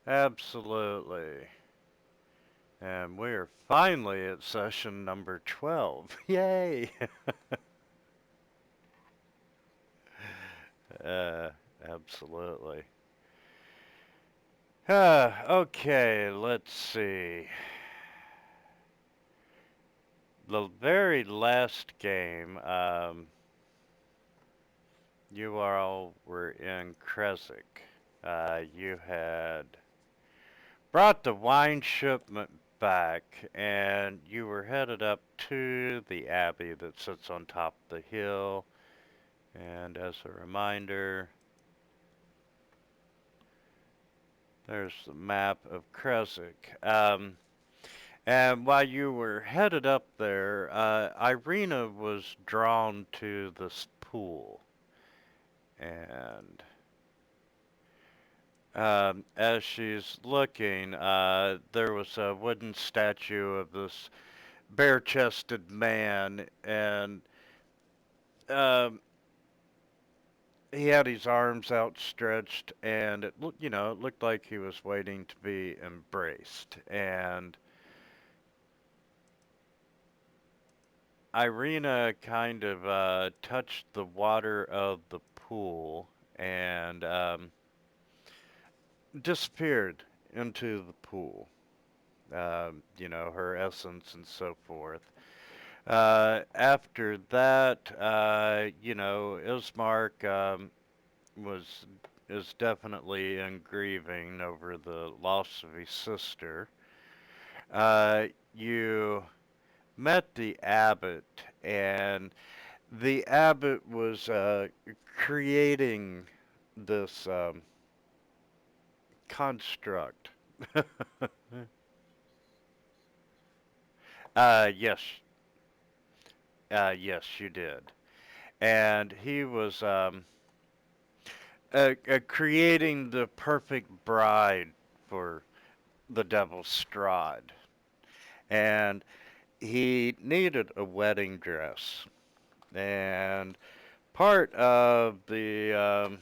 Absolutely. And we're finally at session number 12. Yay! uh, absolutely. Okay, let's see. The very last game, you all were in Kresik. You had brought the wine shipment back, and you were headed up to the abbey that sits on top of the hill. And as a reminder, there's the map of Kresik. And while you were headed up there, Irina was drawn to this pool. And as she's looking, there was a wooden statue of this bare-chested man, and um, he had his arms outstretched, and it looked like he was waiting to be embraced. And Irina kind of touched the water of the pool and disappeared into the pool. Her essence and so forth. After that, Ismark was is definitely in grieving over the loss of his sister. You met the abbot, and the abbot was creating this construct. Yes, yes, you did. And he was creating the perfect bride for the devil Strahd. And he needed a wedding dress. And part of the,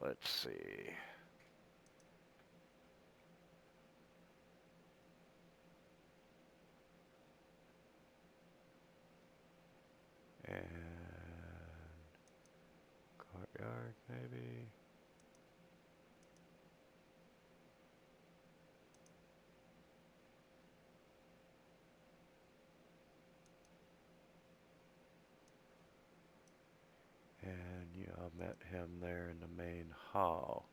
let's see, and courtyard maybe. And you all met him there in the main hall.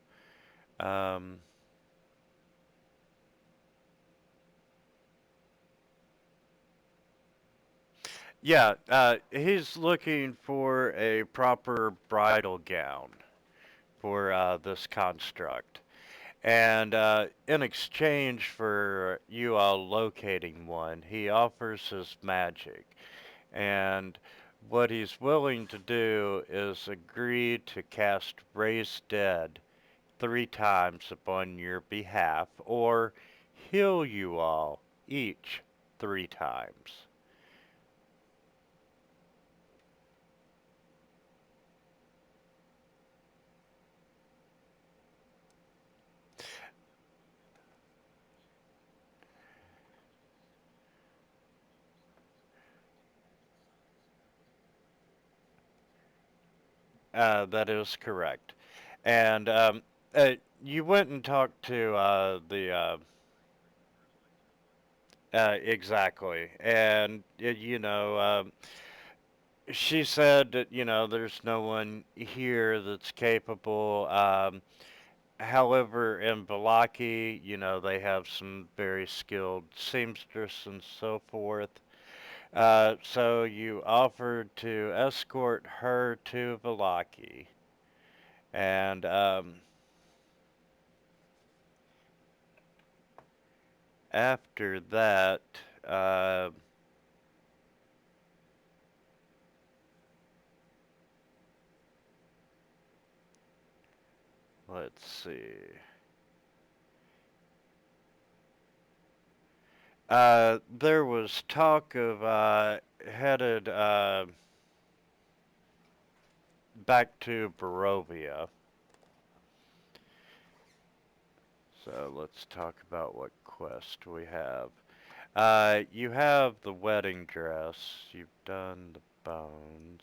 Um, yeah, he's looking for a proper bridal gown for this construct. And in exchange for you all locating one, he offers his magic. And what he's willing to do is agree to cast Raise Dead 3 times upon your behalf, or heal you all each 3 times. That is correct. And you went and talked to the exactly, and she said that there's no one here that's capable. However, in Balaki, they have some very skilled seamstress and so forth. So you offered to escort her to Balaki, and after that, uh, let's see. There was talk of headed back to Barovia, So let's talk about what quest we have. You have the wedding dress. You've done the bones.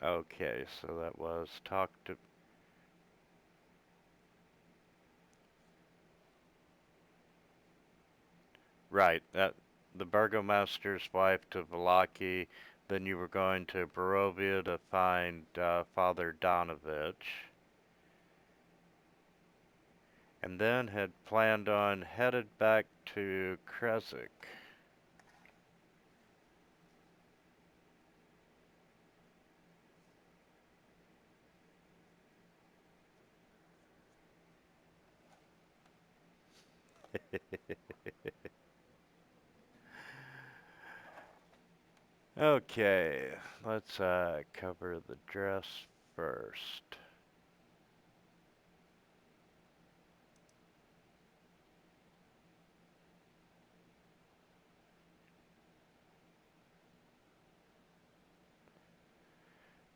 Okay, so that was talk to... Right, that the burgomaster's wife to Valaki. Then you were going to Barovia to find Father Donovich. And then had planned on headed back to Kresik. Okay, let's cover the dress first.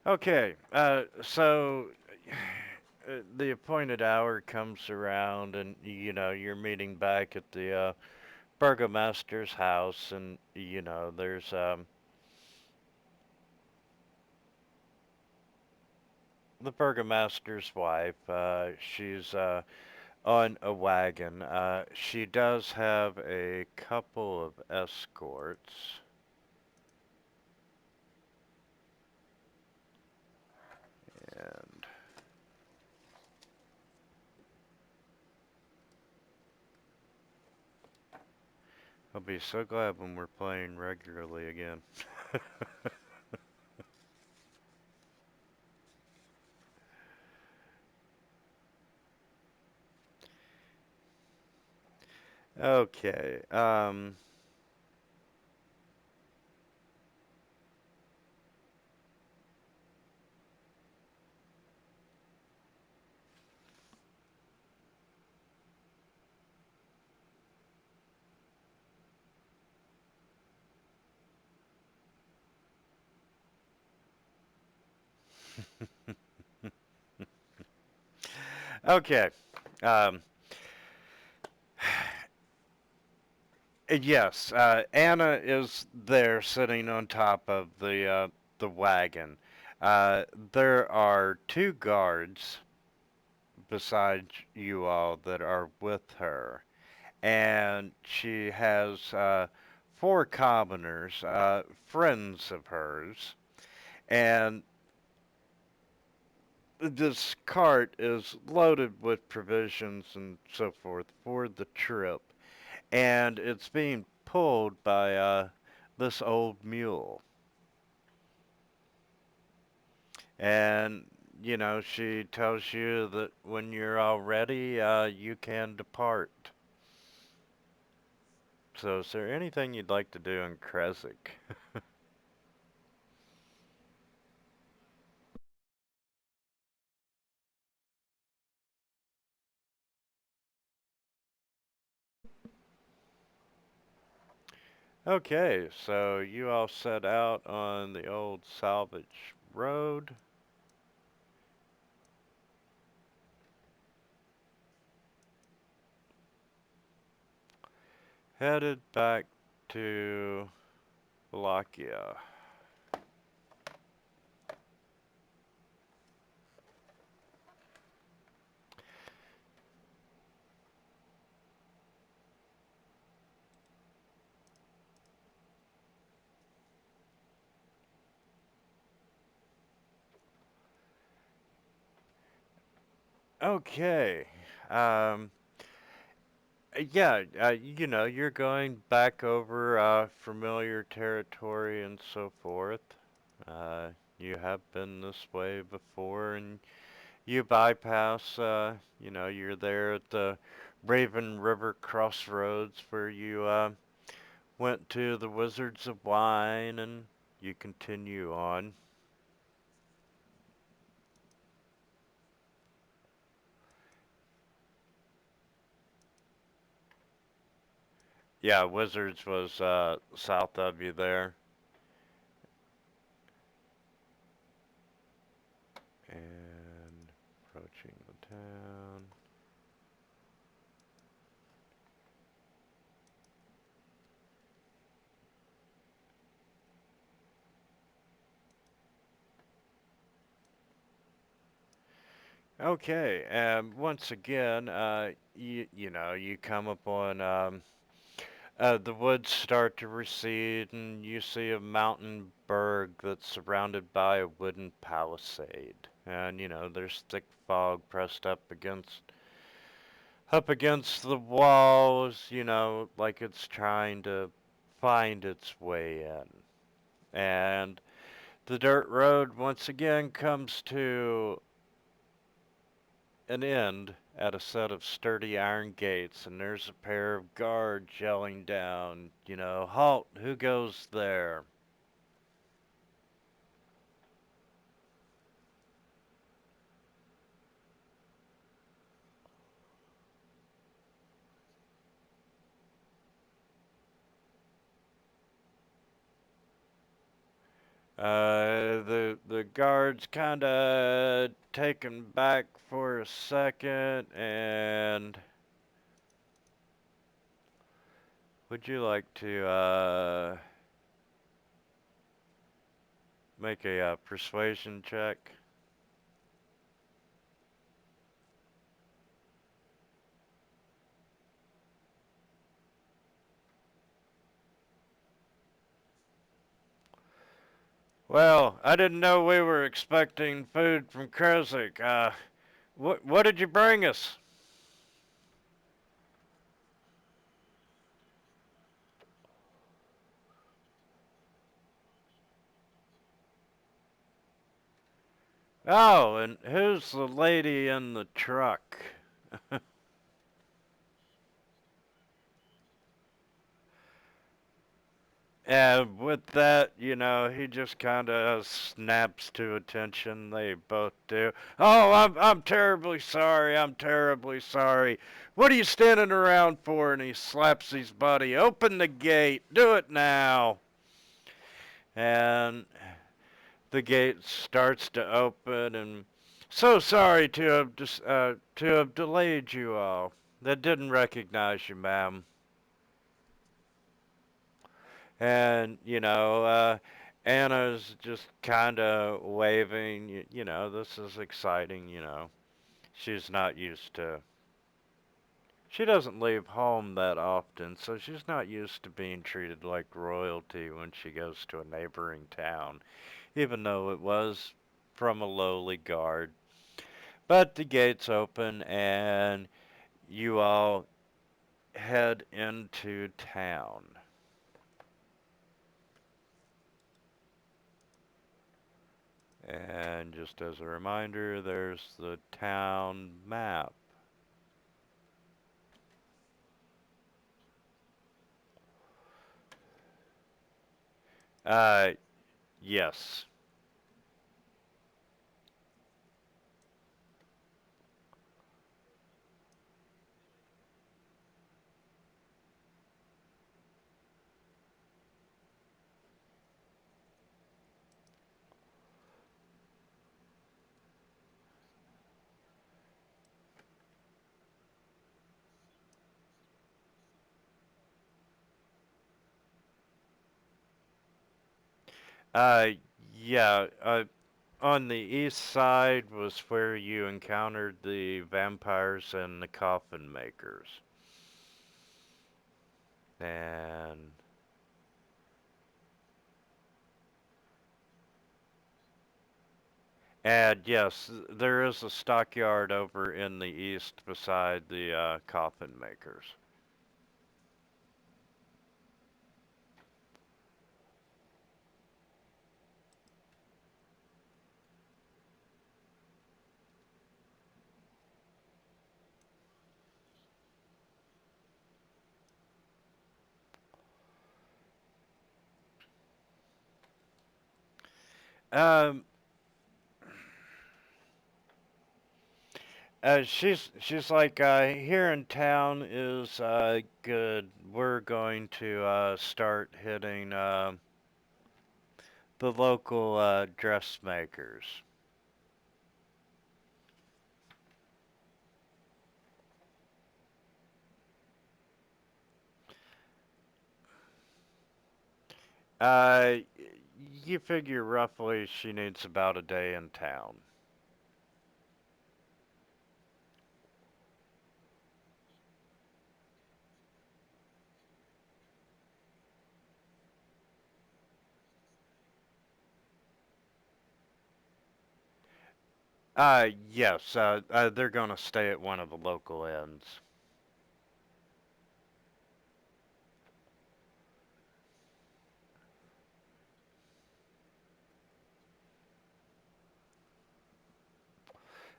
Okay, so the appointed hour comes around, and you're meeting back at the burgomaster's house, and there's the burgomaster's wife. She's on a wagon. She does have a couple of escorts. And I'll be so glad when we're playing regularly again. Okay. Okay. Um, yes, Anna is there sitting on top of the wagon. There are two guards besides you all that are with her, and she has four commoners, friends of hers, and this cart is loaded with provisions and so forth for the trip, and it's being pulled by this old mule. And she tells you that when you're all ready, you can depart. So, is there anything you'd like to do in Kresik? Okay, so you all set out on the old salvage road, headed back to Wallachia. Okay. Um, yeah, you're going back over familiar territory and so forth. Uh, you have been this way before, and you bypass, you're there at the Raven River Crossroads where you went to the Wizards of Wine, and you continue on. Yeah, Wizards was south of you there. And approaching the town. Okay, and once again, you come upon the woods start to recede, and you see a mountain berg that's surrounded by a wooden palisade, and there's thick fog pressed up against the walls, like it's trying to find its way in, and the dirt road once again comes to an end at a set of sturdy iron gates, and there's a pair of guards yelling down, halt, who goes there? The guards kind of taken back for a second, and would you like to make a persuasion check? Well, I didn't know we were expecting food from Krzik. What did you bring us? Oh, and who's the lady in the truck? And with that, he just kind of snaps to attention. They both do. Oh, I'm terribly sorry. I'm terribly sorry. What are you standing around for? And he slaps his buddy. Open the gate. Do it now. And the gate starts to open, and so sorry to have delayed you all. That didn't recognize you, ma'am. And Anna's just kind of waving. This is exciting. She's not used to. She doesn't leave home that often, so she's not used to being treated like royalty when she goes to a neighboring town, even though it was from a lowly guard. But the gates open, and you all head into town. And just as a reminder, there's the town map. Uh, yes. Uh, yeah. On the east side was where you encountered the vampires and the coffin makers. And yes, there is a stockyard over in the east beside the coffin makers. Um, she's like, here in town is good. We're going to start hitting the local dressmakers. Uh, you figure roughly she needs about a day in town. Yes, they're gonna stay at one of the local inns.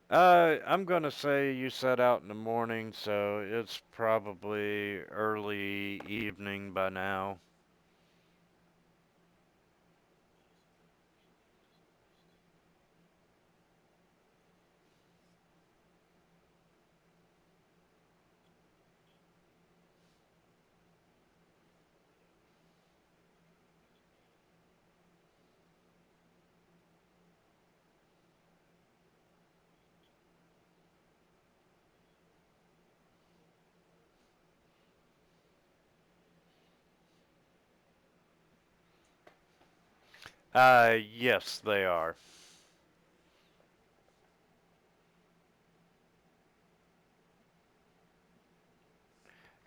I'm gonna say you set out in the morning, so it's probably early evening by now. Yes, they are.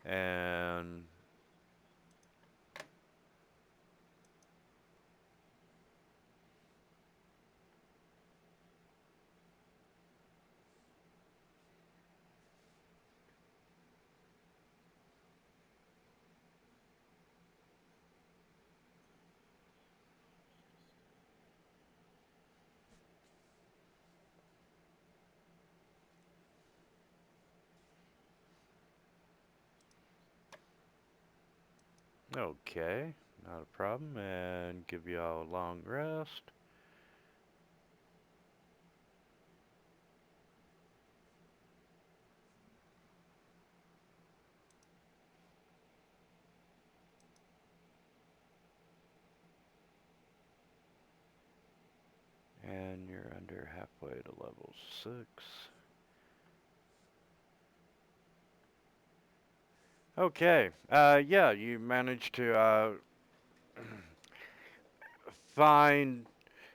And okay, not a problem. And give you all a long rest. And you're under halfway to level 6. Okay, yeah, you managed to find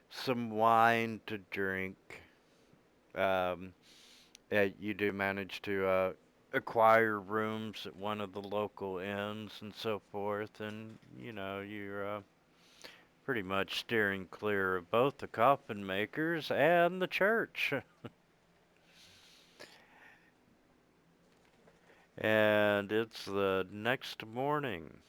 some wine to drink. Um, you do manage to acquire rooms at one of the local inns and so forth, and you're pretty much steering clear of both the coffin makers and the church. And it's the next morning.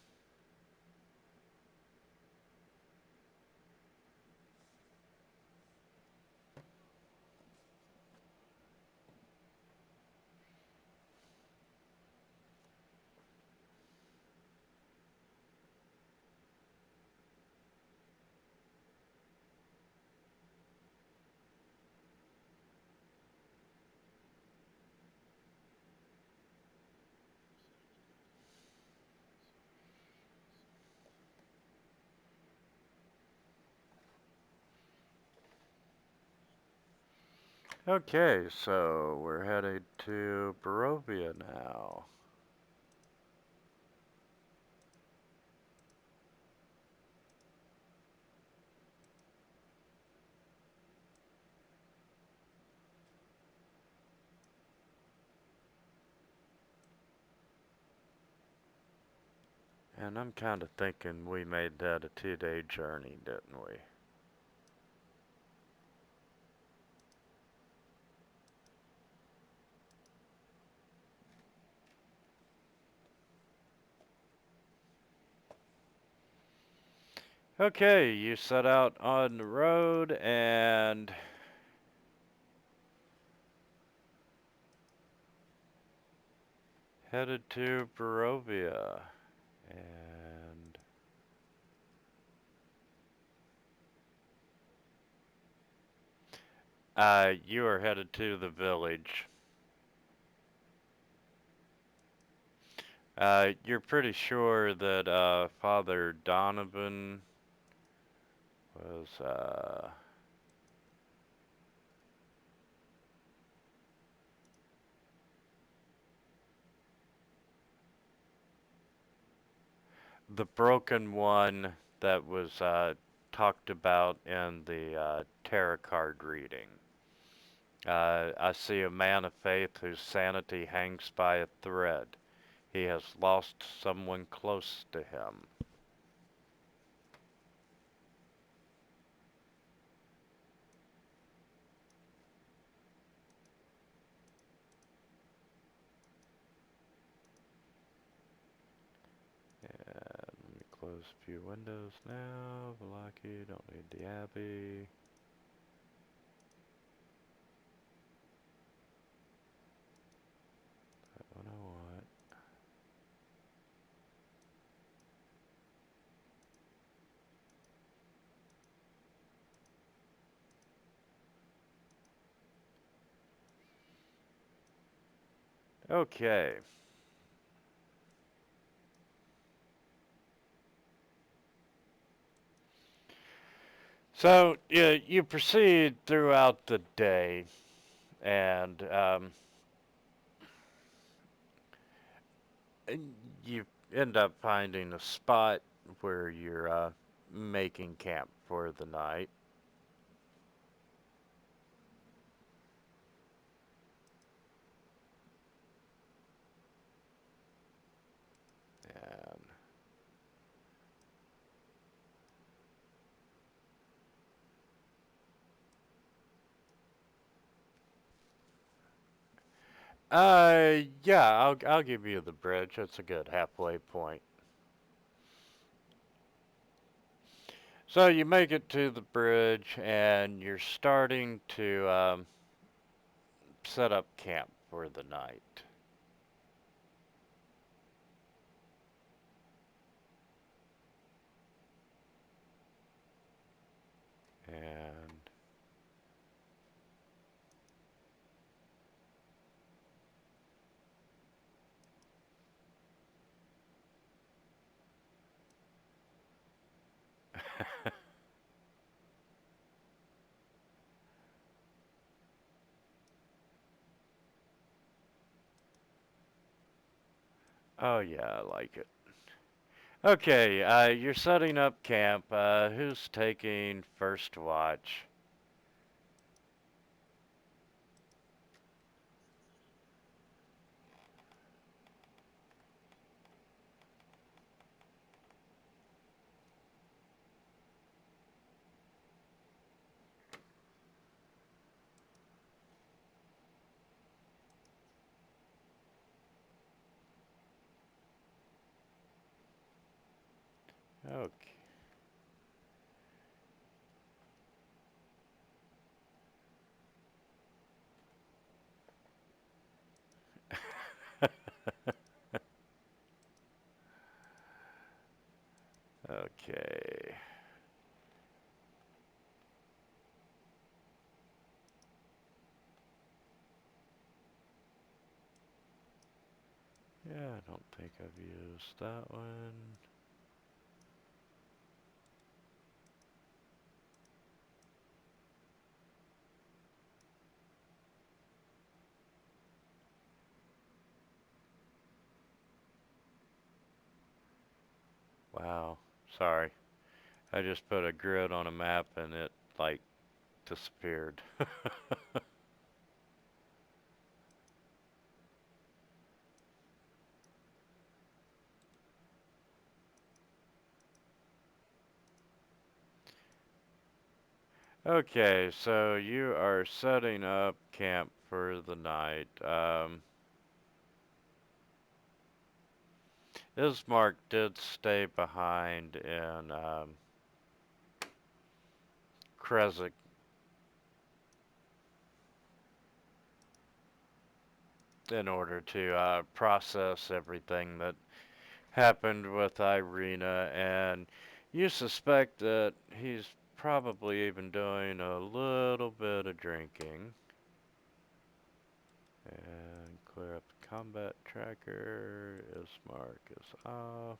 Okay, so we're headed to Barovia now. And I'm kind of thinking we made that a 2-day journey, didn't we? Okay, you set out on the road and headed to Barovia. And you are headed to the village. You're pretty sure that Father Donovan was the broken one that was talked about in the tarot card reading. I see a man of faith whose sanity hangs by a thread. He has lost someone close to him. And let me close a few windows now. Velaki, don't need the Abbey. That one I want. Okay. So yeah, you proceed throughout the day, and you end up finding a spot where you're making camp for the night. And yeah, I'll give you the bridge. That's a good halfway point. So you make it to the bridge, and you're starting to set up camp for the night. And oh yeah, I like it. Okay, you're setting up camp. Who's taking first watch? Okay. Okay. Yeah, I don't think I've used that one. Wow. Sorry. I just put a grid on a map and it, like, disappeared. Okay, so you are setting up camp for the night. Ismark did stay behind in Kresik in order to process everything that happened with Irina, and you suspect that he's probably even doing a little bit of drinking. And clear up the combat tracker is marked as off.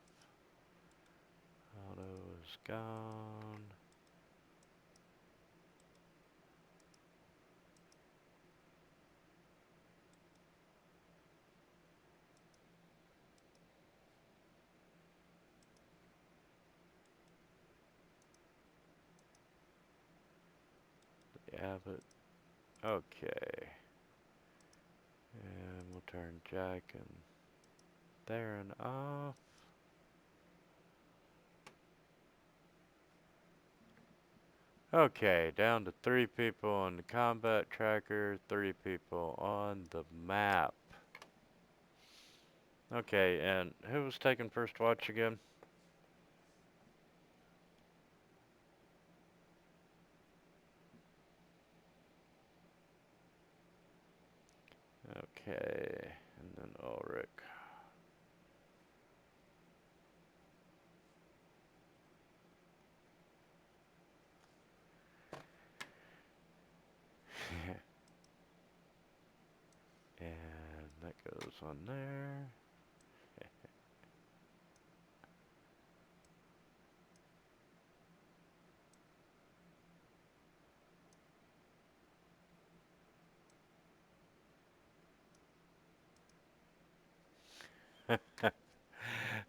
Auto is gone. Yeah, but okay. And we'll turn Jack and Theron off. Okay, down to 3 people on the combat tracker, 3 people on the map. Okay, and who was taking first watch again? Okay, and then Ulrich. And that goes on there.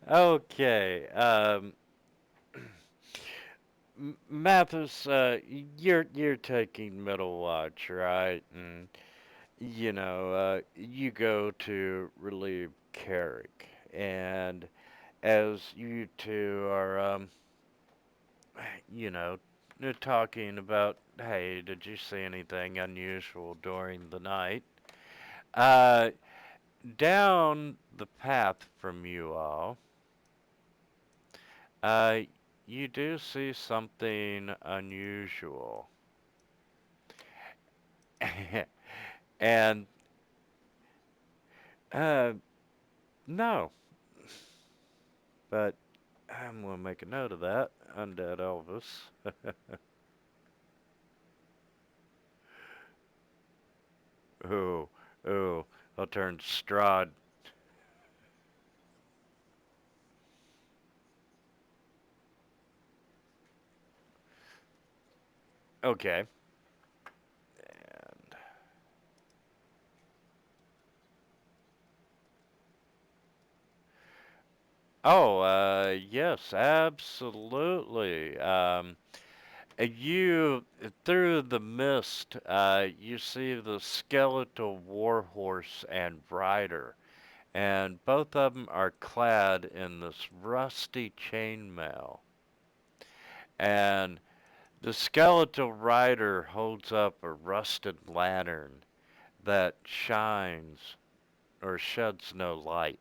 Okay, Mathis, you're taking middle watch, right? And you go to relieve Carrick, and as you two are, you know, talking about, hey, did you see anything unusual during the night? Uh, Down the path from you all, uh, you do see something unusual. And, uh, no, but I'm gonna make a note of that, Undead Elvis. Ooh, ooh, I'll turn Strahd. Okay. And, oh, yes, absolutely. You, through the mist, you see the skeletal warhorse and rider, and both of them are clad in this rusty chainmail. And the skeletal rider holds up a rusted lantern that shines or sheds no light.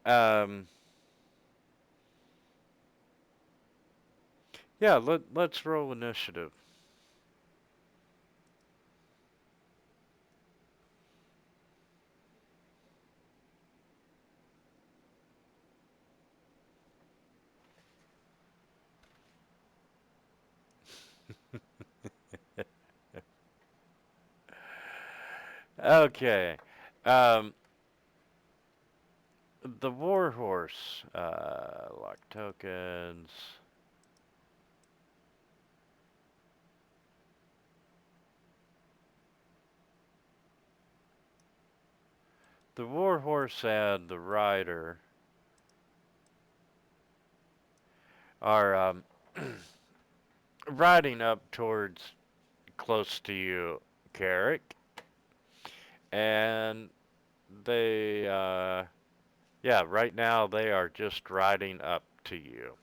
Um, yeah, let's roll initiative. Okay. Um, the warhorse, lock tokens. The warhorse and the rider are riding up towards close to you, Carrick, and they, yeah, right now they are just riding up to you.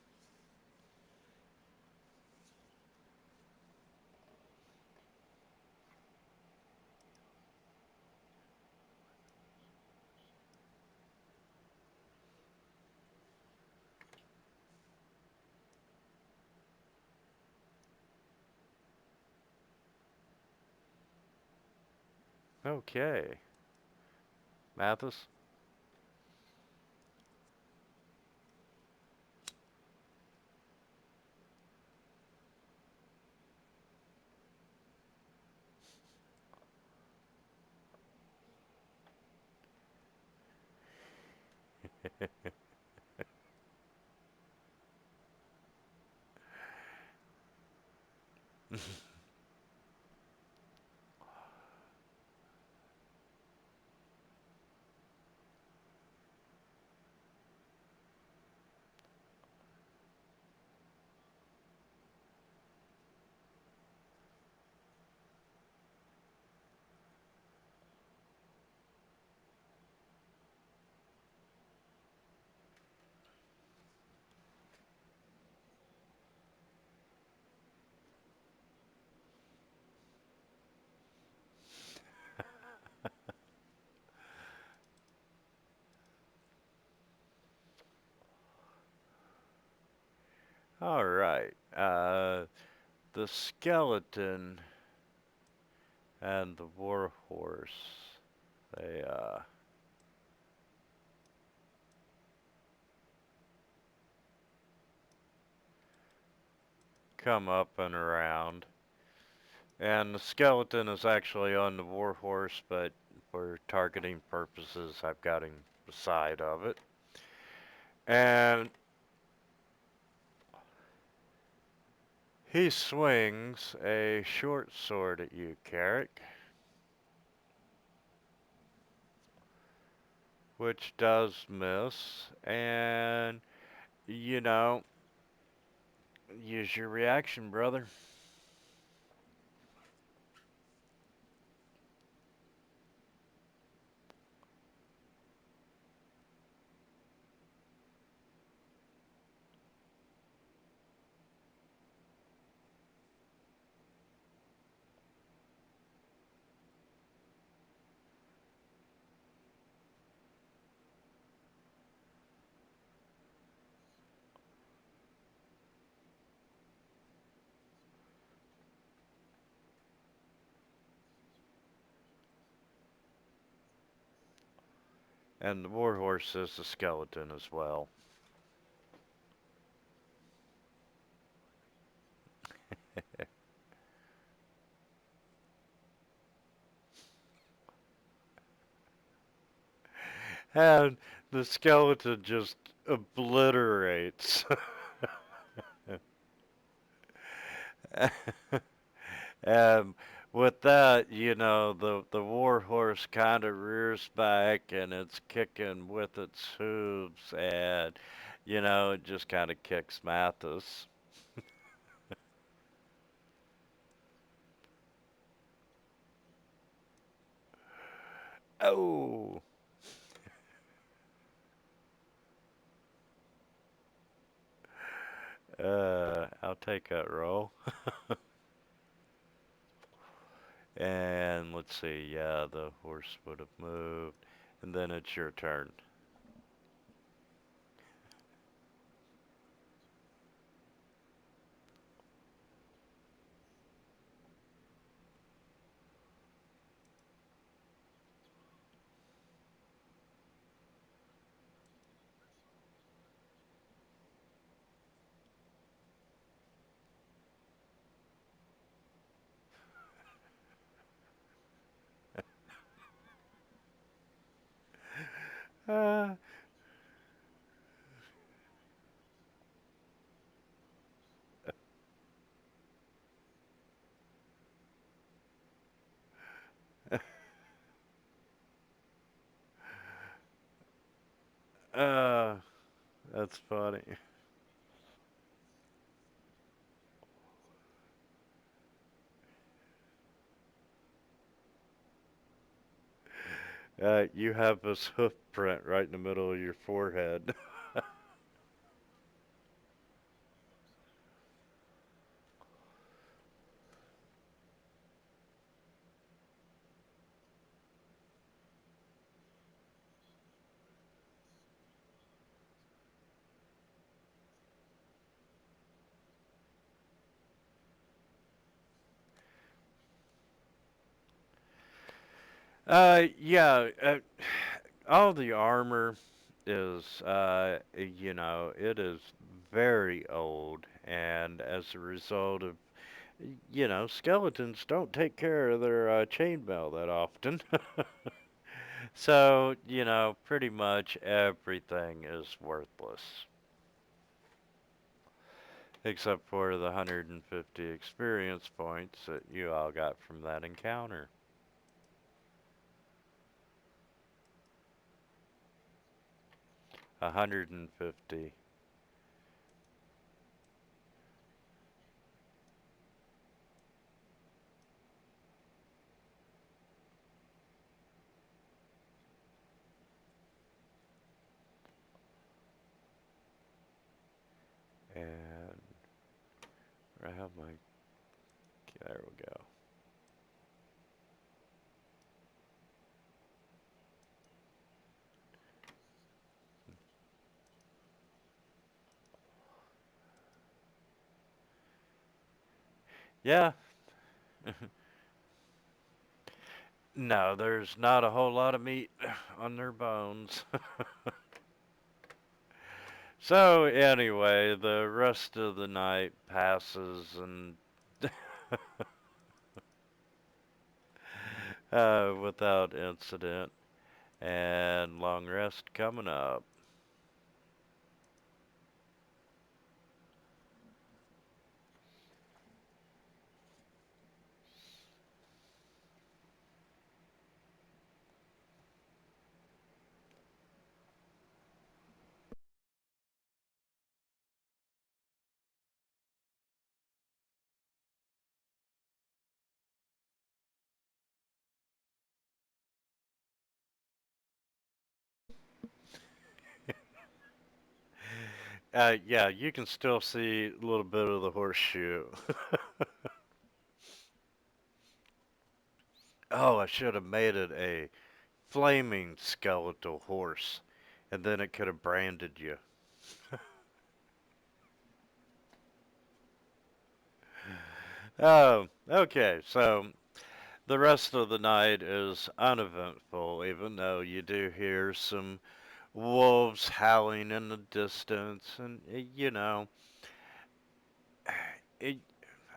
Okay. Mathis? All right. The skeleton and the warhorse. They come up and around. And the skeleton is actually on the warhorse, but for targeting purposes, I've got him beside of it. And he swings a short sword at you, Carrick, which does miss. And, you know, use your reaction, brother. And the warhorse is the skeleton as well. And the skeleton just obliterates. Um, with that, the warhorse kind of rears back and it's kicking with its hooves, and it just kind of kicks Mathis. Oh, I'll take that roll. And let's see, yeah, the horse would have moved, and then it's your turn. Uh, uh, that's funny. You have his hoof print right in the middle of your forehead. Yeah, all the armor is, it is very old, and as a result of, skeletons don't take care of their chainmail that often. So, pretty much everything is worthless, except for the 150 experience points that you all got from that encounter. 150. And I have my, there we go. Yeah, no, there's not a whole lot of meat on their bones. So anyway, the rest of the night passes and without incident, and long rest coming up. Yeah, you can still see a little bit of the horseshoe. Oh, I should have made it a flaming skeletal horse, and then it could have branded you. Oh, okay, so the rest of the night is uneventful, even though you do hear some wolves howling in the distance, and it,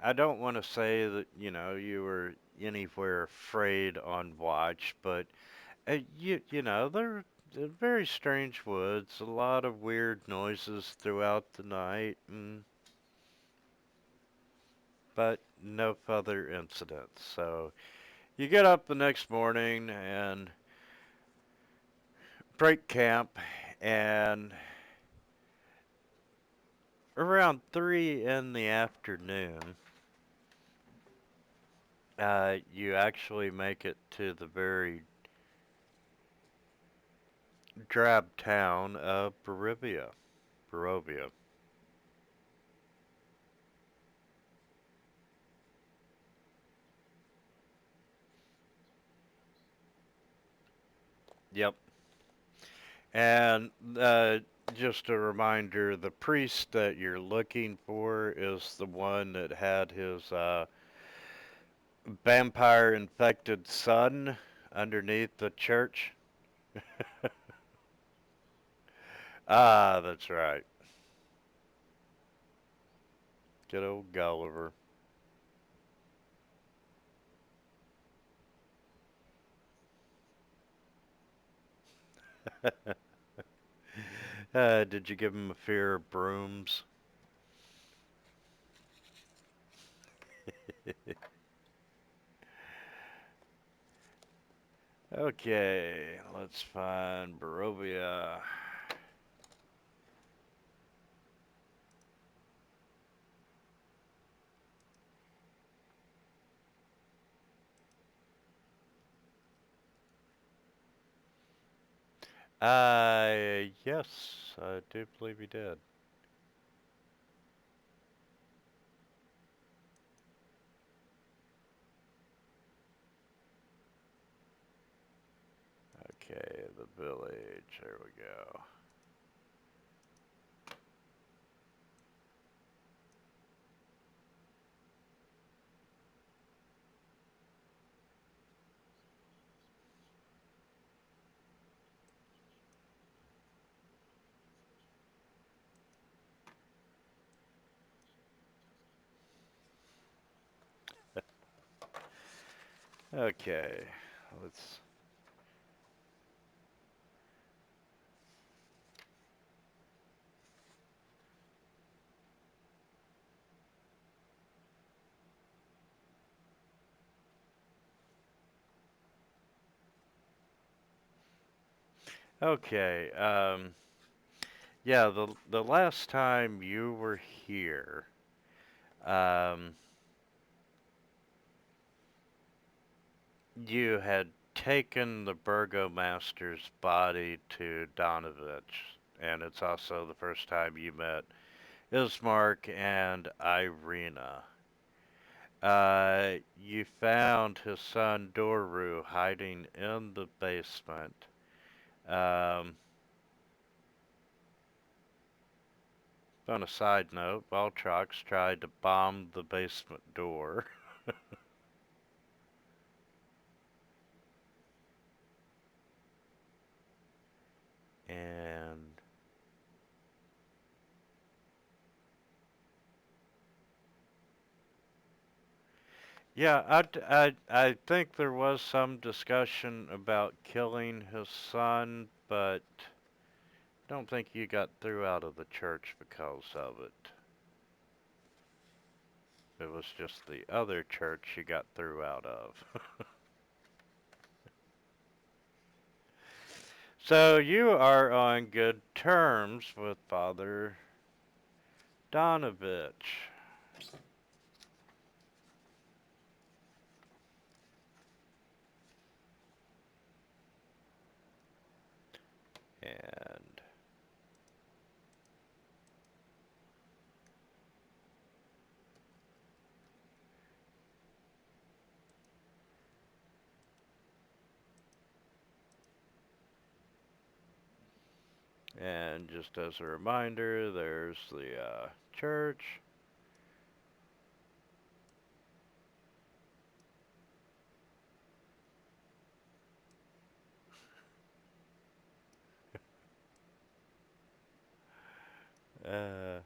I don't want to say that you were anywhere afraid on watch, but they're very strange woods, a lot of weird noises throughout the night, but no further incidents. So you get up the next morning and break camp, and around 3 in the afternoon, you actually make it to the very drab town of Barovia. Barovia. Yep. And just a reminder, the priest that you're looking for is the one that had his vampire infected son underneath the church. Ah, that's right. Good old Gulliver. Did you give him a fear of brooms? Okay, let's find Barovia. Yes, I do believe he did. Okay, the village. There we go. Okay, let's. Okay, yeah, the last time you were here, um, you had taken the burgomaster's body to Donovich, and it's also the first time you met Ismark and Irina. You found his son Doru hiding in the basement. Um, on a side note, Valtrox tried to bomb the basement door. And yeah, I think there was some discussion about killing his son, but don't think you got through out of the church because of it. It was just the other church you got through out of. So you are on good terms with Father Donovich. And and just as a reminder, there's the church. Uh,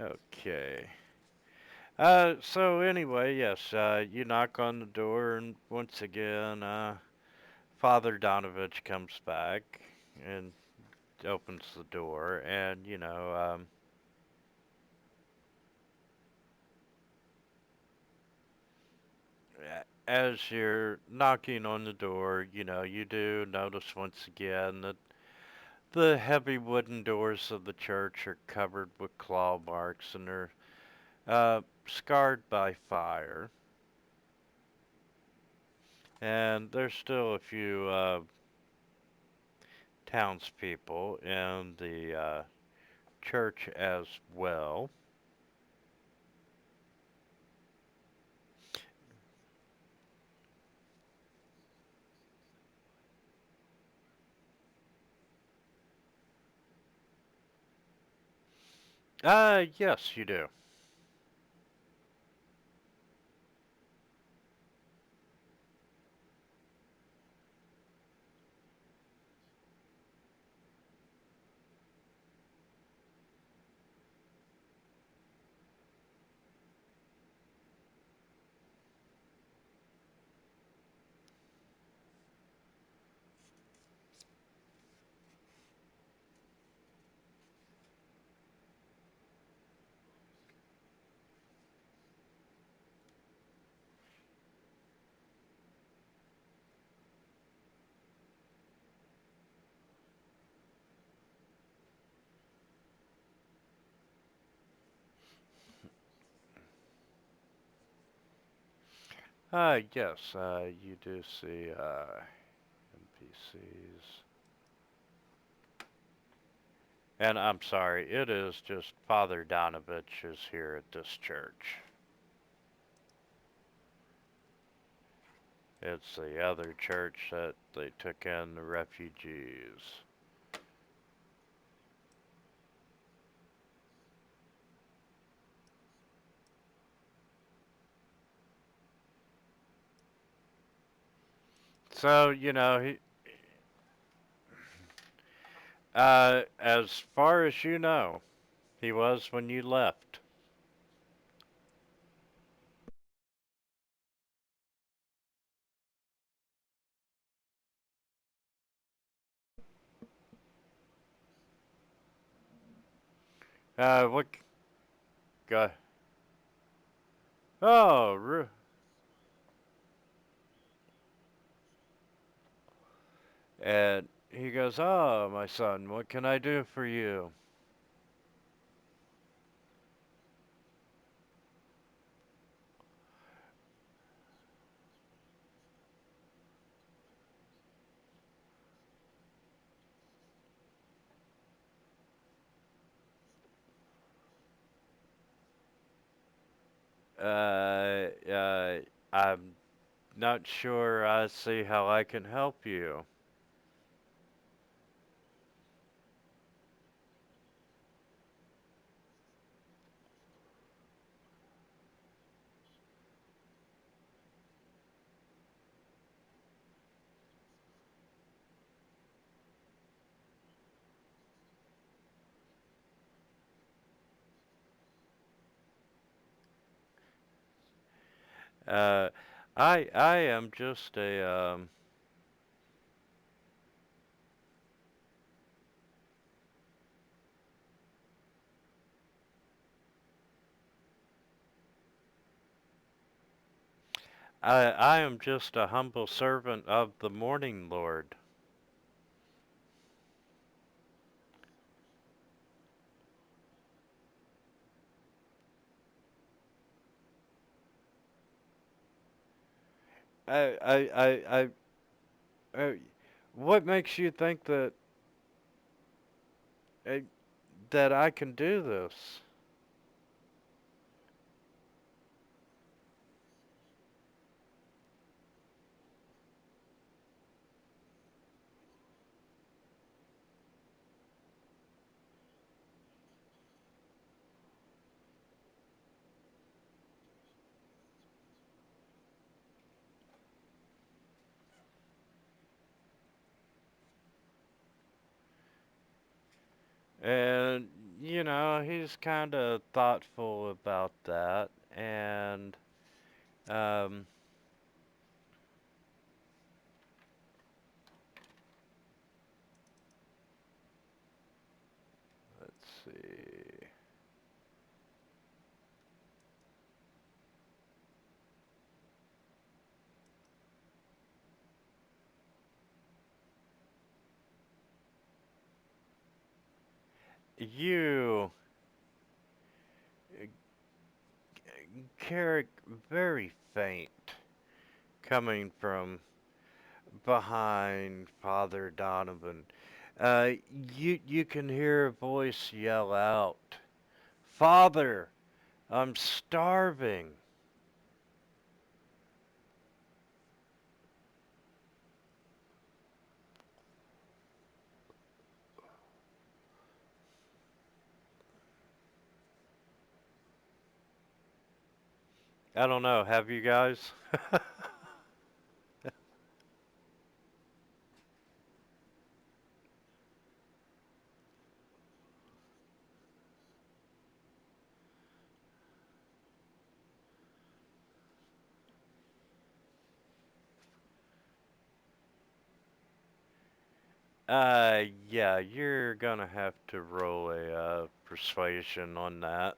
okay. So anyway, yes, you knock on the door, and once again, Father Donovich comes back and opens the door, and as you're knocking on the door, you do notice once again that the heavy wooden doors of the church are covered with claw marks, and they're scarred by fire. And there's still a few townspeople in the church as well. Yes, you do. Yes, you do see NPCs. And I'm sorry, it is just Father Donovich is here at this church. It's the other church that they took in the refugees. So, as far as you know, he was when you left. What? Go. Oh, and he goes, "Oh, my son, what can I do for you?" Uh, uh, I'm not sure I see how I can help you. Uh, I am just I am just a humble servant of the Morning Lord. I I I I what makes you think uh, that I can do this? And he's kind of thoughtful about that. And um, let's see. You, Carrick, very faint, coming from behind Father Donovan. Uh, you can hear a voice yell out, "Father, I'm starving." I don't know. Have you guys? Yeah, you're gonna have to roll a persuasion on that.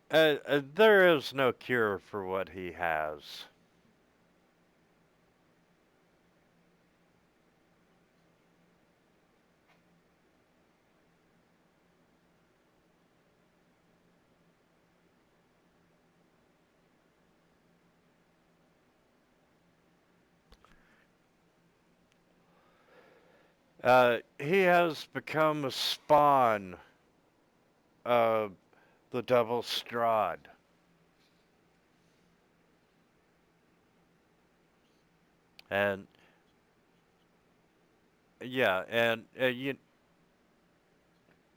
There is no cure for what he has. He has become a spawn of the devil Strahd. And yeah, and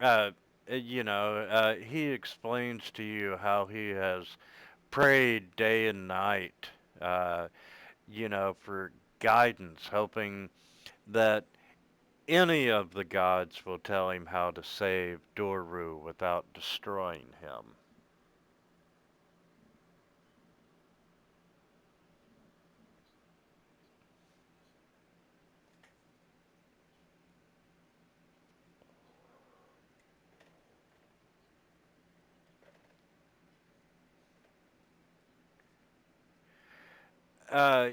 uh, he explains to you how he has prayed day and night, uh, for guidance, hoping that any of the gods will tell him how to save Doru without destroying him. uh,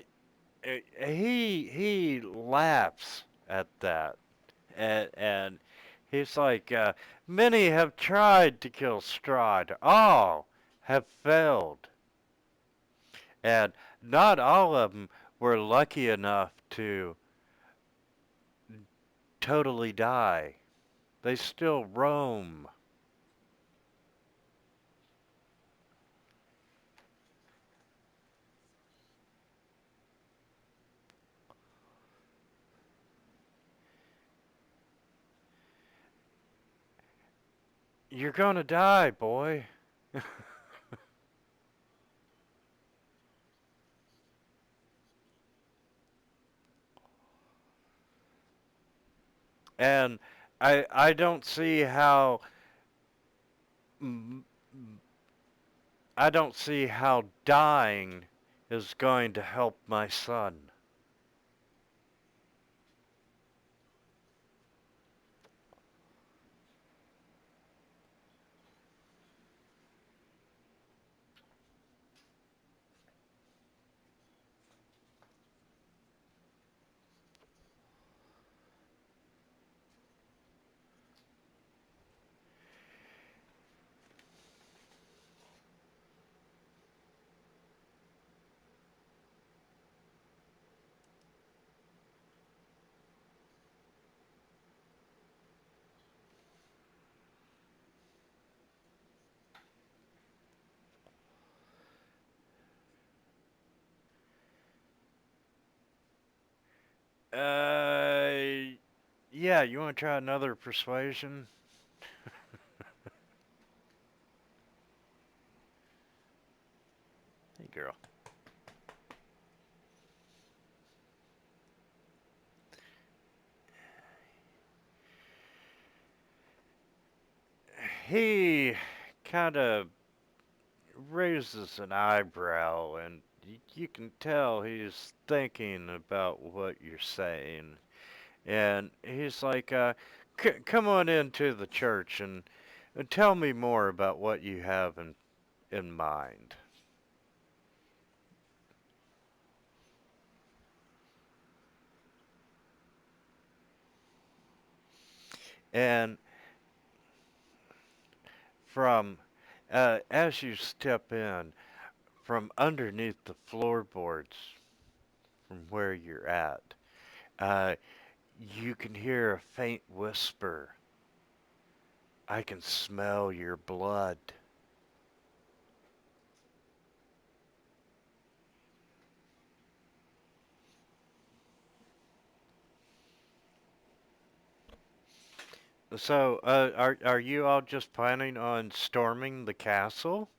he laughs at that, and he's like, many have tried to kill Strahd, all have failed, and not all of them were lucky enough to totally die. They still roam. You're gonna die, boy. And I don't see how mm, I don't see how dying is going to help my son. Uh, yeah, you want to try another persuasion? Hey, girl. He kind of raises an eyebrow, and you can tell he's thinking about what you're saying. And he's like, come on into the church and tell me more about what you have in mind. And from, as you step in, from underneath the floorboards from where you're at, uh, you can hear a faint whisper. I can smell your blood. So, are you all just planning on storming the castle?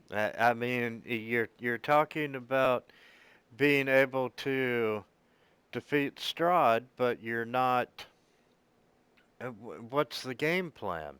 I mean, you're talking about being able to defeat Strahd, but you're not. What's the game plan?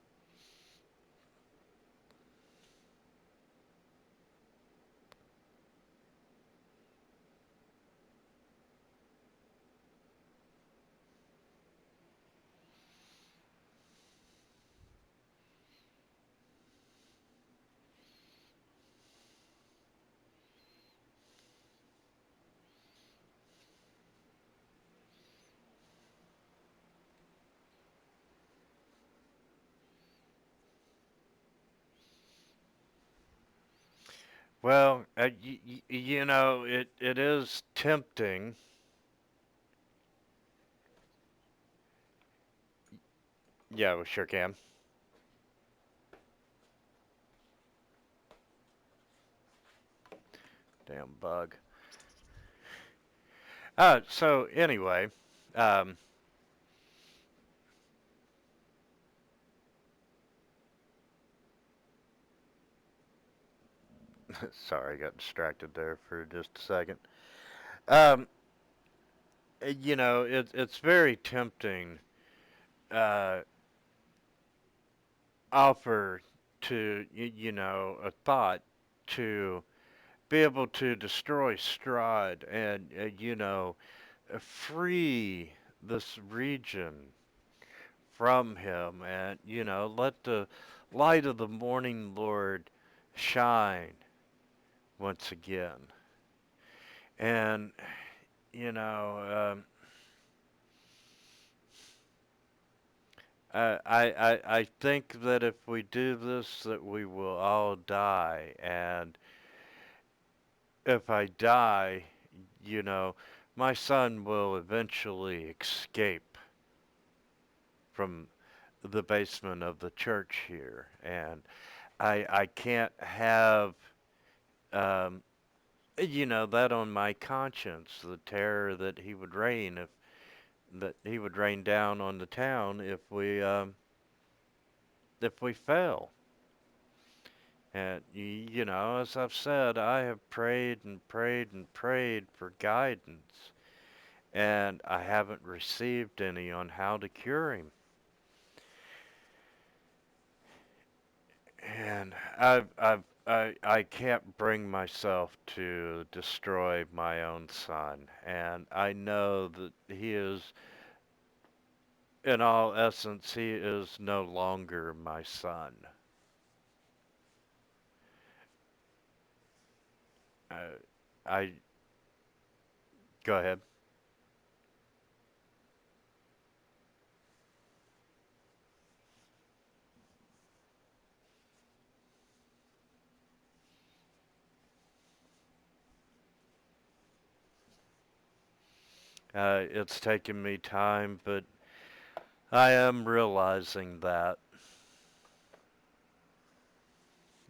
Well, you know, it is tempting. Yeah, we sure can. Damn bug. So anyway, um, sorry, I got distracted there for just a second. Um, you know, it's very tempting uh, offer to you know a thought to be able to destroy Strahd and you know free this region from him, and let the light of the morning Lord shine once again. And you know, I think that if we do this, that we will all die. And if I die, you know, my son will eventually escape from the basement of the church here. And I can't have, um, that on my conscience, the terror that he would rain down on the town if we fail. And as I've said, I have prayed and prayed and prayed for guidance, and I haven't received any on how to cure him. And I can't bring myself to destroy my own son, and I know that he is, in all essence, he is no longer my son. Uh, I Go ahead. It's taken me time, but I am realizing that,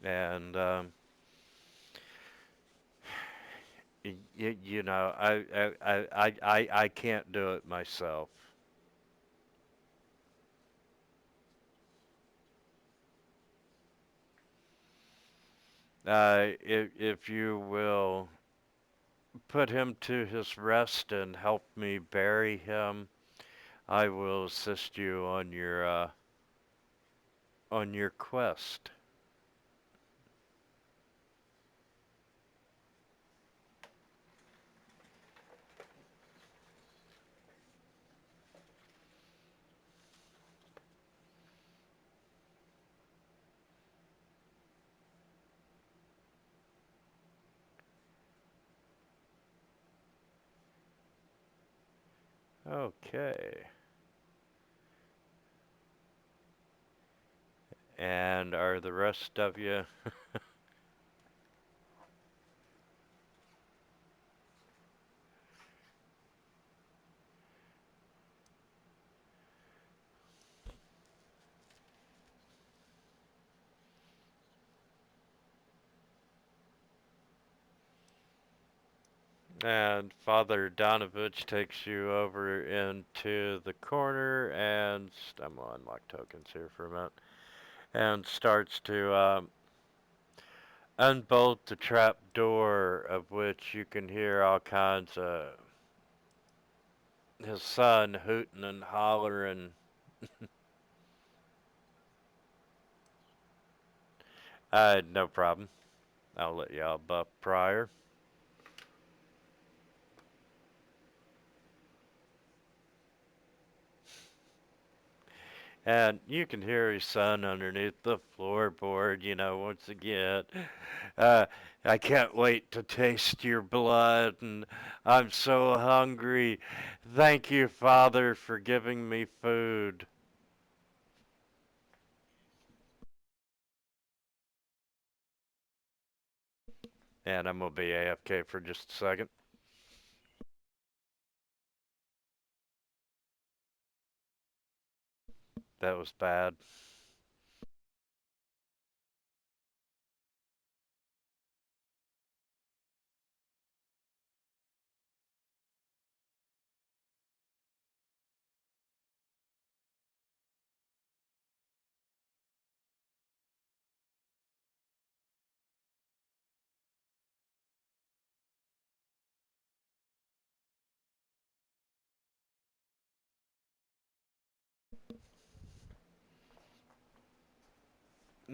and I can't do it myself. If you will put him to his rest and help me bury him, I will assist you on your quest. Okay. And are the rest of you? And Father Donovich takes you over into the corner, and I'm gonna unlock tokens here for a minute, and starts to unbolt the trap door, of which you can hear all kinds of his son hooting and hollering. No problem. I'll let y'all buff prior. And you can hear his son underneath the floorboard, once again. Uh, I can't wait to taste your blood, and I'm so hungry. Thank you, Father, for giving me food. And I'm gonna be AFK for just a second. That was bad.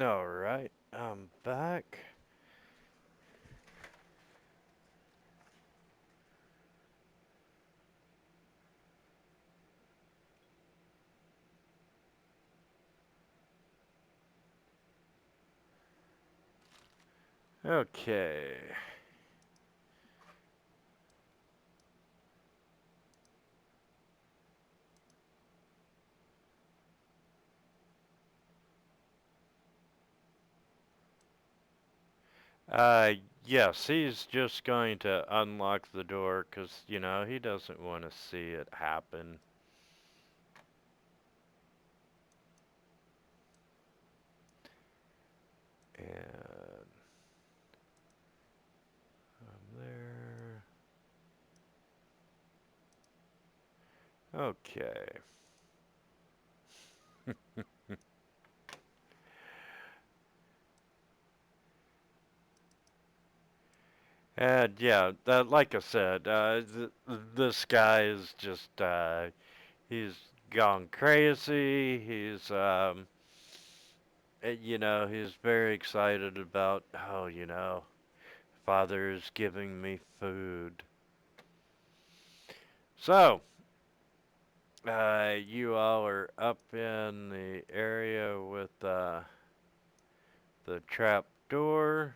Alright, I'm back. Okay. Uh, yes, he's just going to unlock the door because, you know, he doesn't want to see it happen. And there. Okay. And yeah, like I said, this guy is just, he's gone crazy. You know, he's very excited about, oh, you know, Father is giving me food. So, you all are up in the area with the trap door.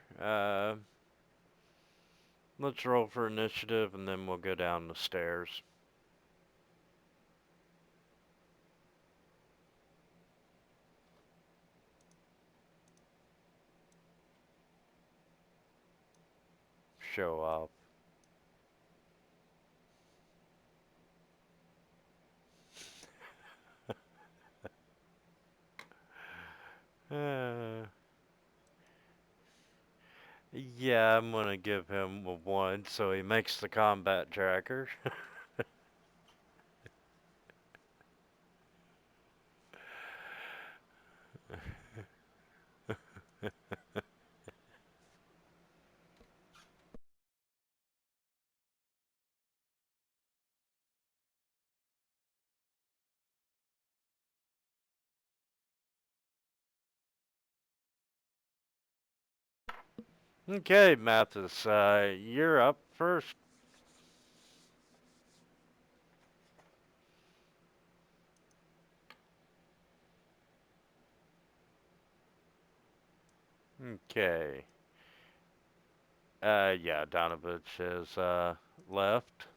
Let's roll for initiative and then we'll go down the stairs. Show off. Uh, yeah, I'm gonna give him a 1 so he makes the combat tracker. Okay, Mathis, you're up first. Okay. Yeah, Donovich is left.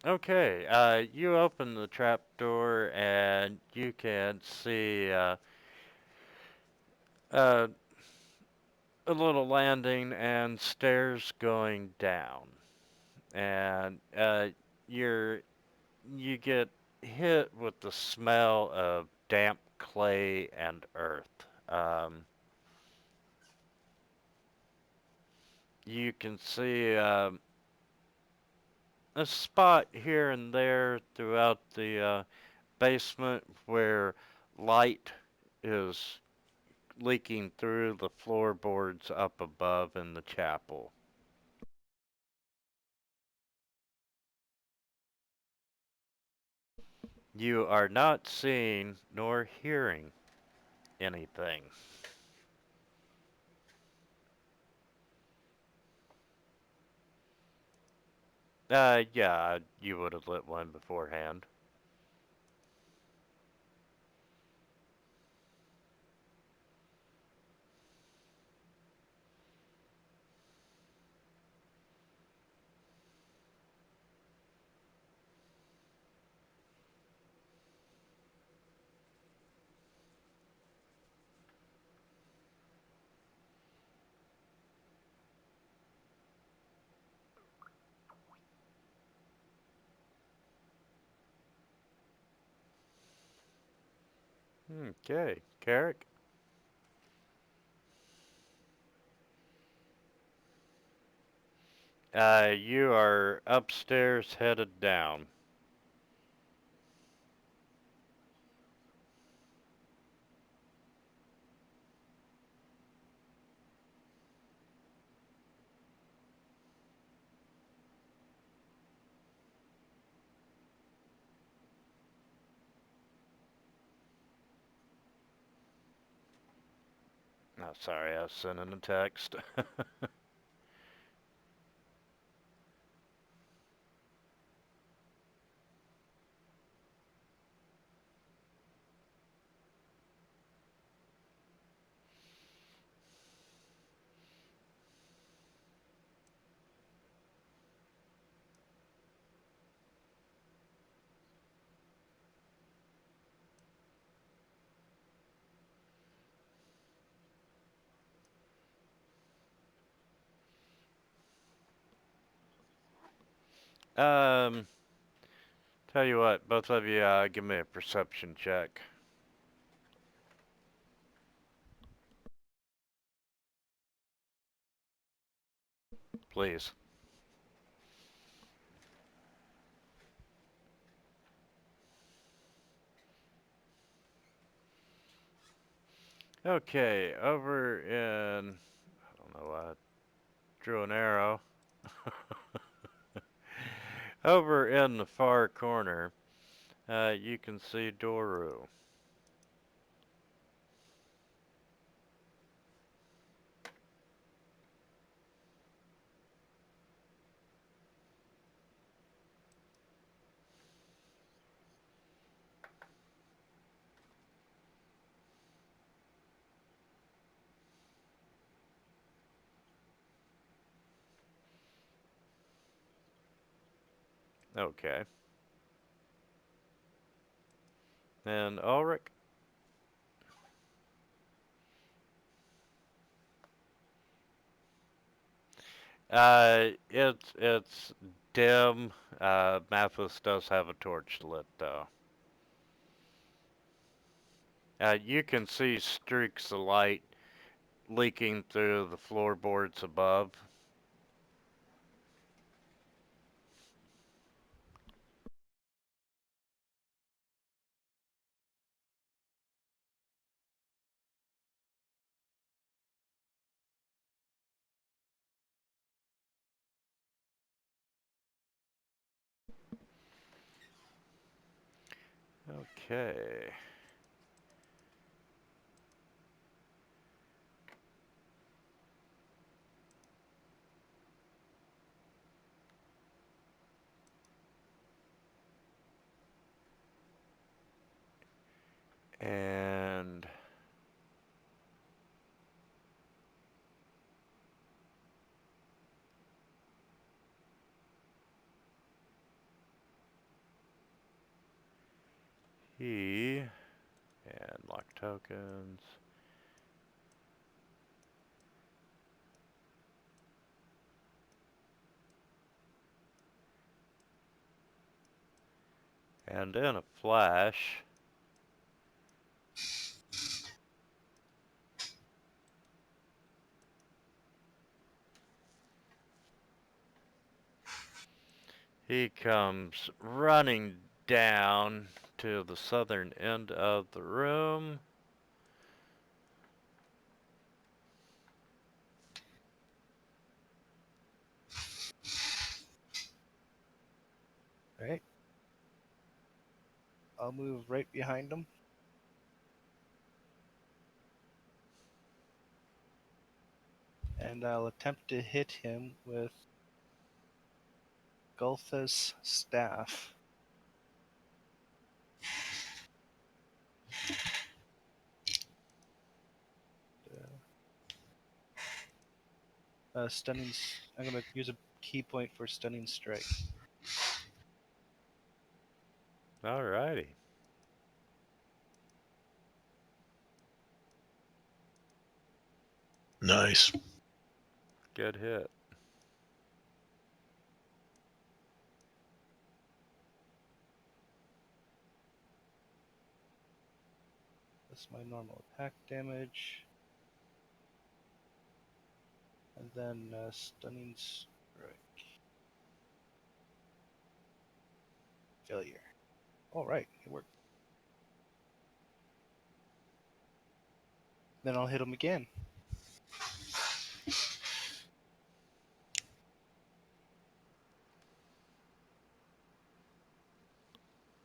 Okay, you open the trap door and you can see uh, a little landing and stairs going down. And you're you get hit with the smell of damp clay and earth. You can see a spot here and there throughout the basement where light is leaking through the floorboards up above in the chapel. You are not seeing nor hearing anything. Yeah, you would have lit one beforehand. Okay, Carrick. You are upstairs headed down. Oh, sorry, I was sending a text. Um, Tell you what, both of you, give me a perception check, please. Okay, over in, I don't know why I drew an arrow. Over in the far corner, you can see Doru. Okay. And Ulrich? It's dim. Mathis does have a torch lit though. You can see streaks of light leaking through the floorboards above. Okay. And he and lock tokens. And in a flash, he comes running down to the southern end of the room. Right. I'll move right behind him. And I'll attempt to hit him with Gulfa's staff. Stunning. I'm gonna use a key point for stunning strike. Alrighty. Nice. Good hit. That's my normal attack damage. And then stunning strike. Failure. Alright, it worked. Then I'll hit him again.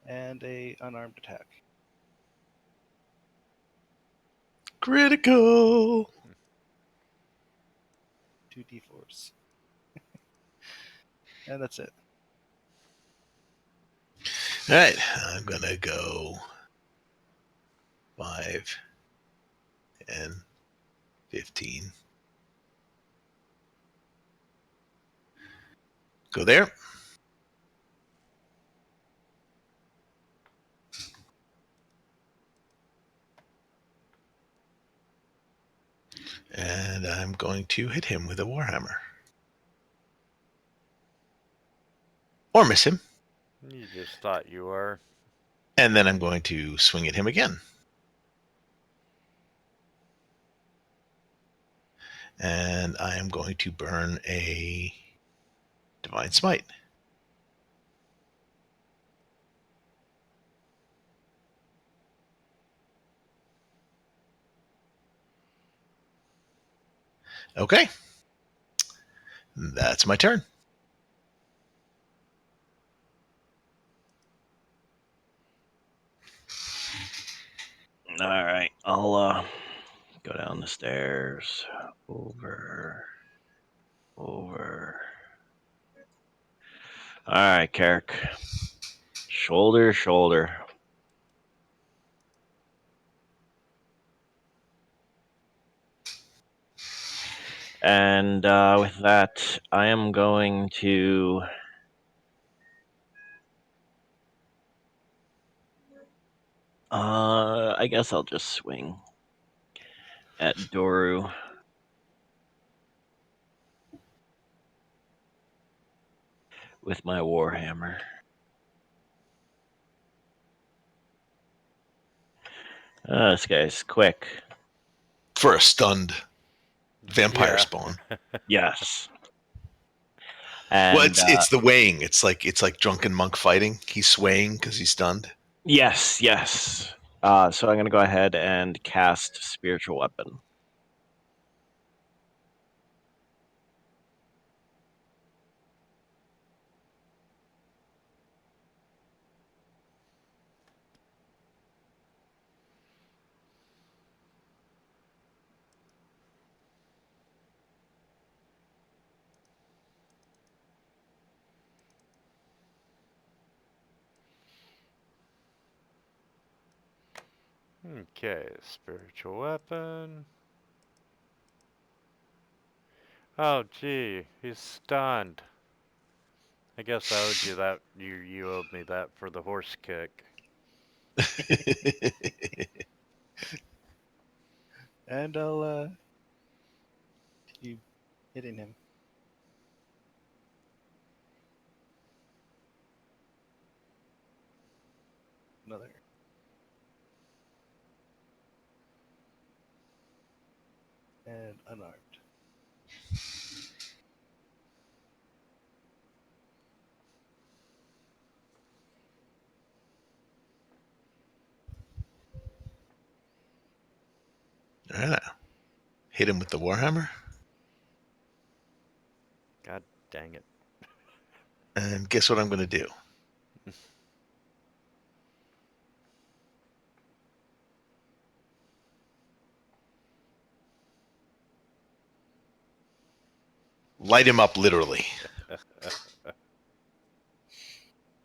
And a unarmed attack. Critical. 2d4s. And that's it. All right, I'm gonna go 5 and 15. Go there. And I'm going to hit him with a Warhammer. or miss him. You just thought you were. And then I'm going to swing at him again. And I am going to burn a Divine Smite. Okay. That's my turn. All right, I'll go down the stairs, over. All right, Carrick. Shoulder, shoulder. And with that, I am going to I guess I'll just swing at Doru. With my Warhammer. This guy's quick. For a stunned vampire Yeah. spawn. Yes. And Well, it's the weighing. It's like drunken monk fighting. He's swaying because he's stunned. yes. So I'm going to go ahead and cast Spiritual Weapon. Okay, spiritual weapon. Oh, gee, he's stunned. I guess I owed you that. You owed me that for the horse kick. And I'll keep hitting him. Another. And unarmed. All right. Hit him with the Warhammer. God dang it. And guess what I'm going to do? Light him up literally.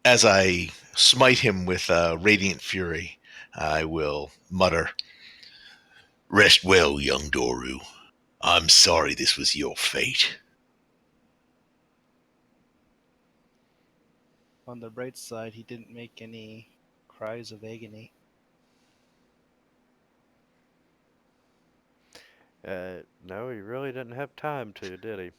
As I smite him with Radiant Fury, I will mutter, "Rest well, young Doru. I'm sorry this was your fate." On the bright side, he didn't make any cries of agony. No, he really didn't have time to, did he?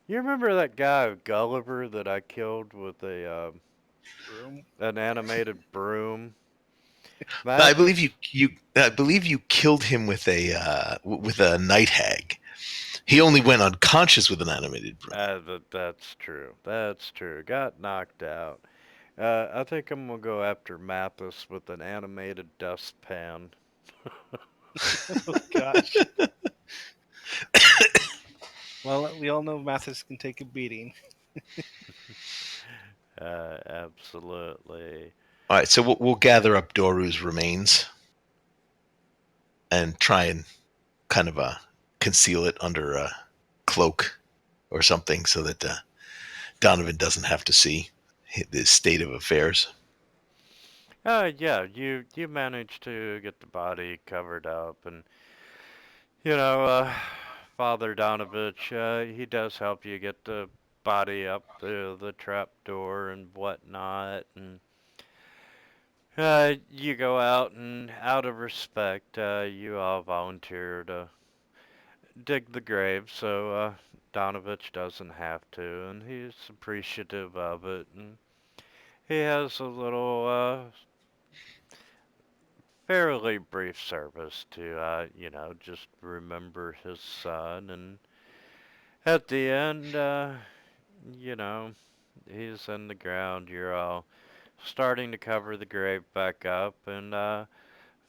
You remember that guy Gulliver that I killed with a Broom? an animated broom? I Math. believe you killed him with a night hag. He only went unconscious with an animated broom. That's true. That's true. Got knocked out. I think I'm gonna go after Mathis with an animated dustpan. Oh gosh. Well, we all know Mathis can take a beating. Absolutely. All right, so we'll gather up Doru's remains and try and kind of conceal it under a cloak or something so that Donovan doesn't have to see the state of affairs. Yeah, you managed to get the body covered up, and Father Donovich, he does help you get the body up the trap door and whatnot, and you go out, and out of respect, you all volunteer to dig the grave so Donovich doesn't have to, and he's appreciative of it. And he has a little fairly brief service to, just remember his son. And at the end, you know, he's in the ground. You're all starting to cover the grave back up, and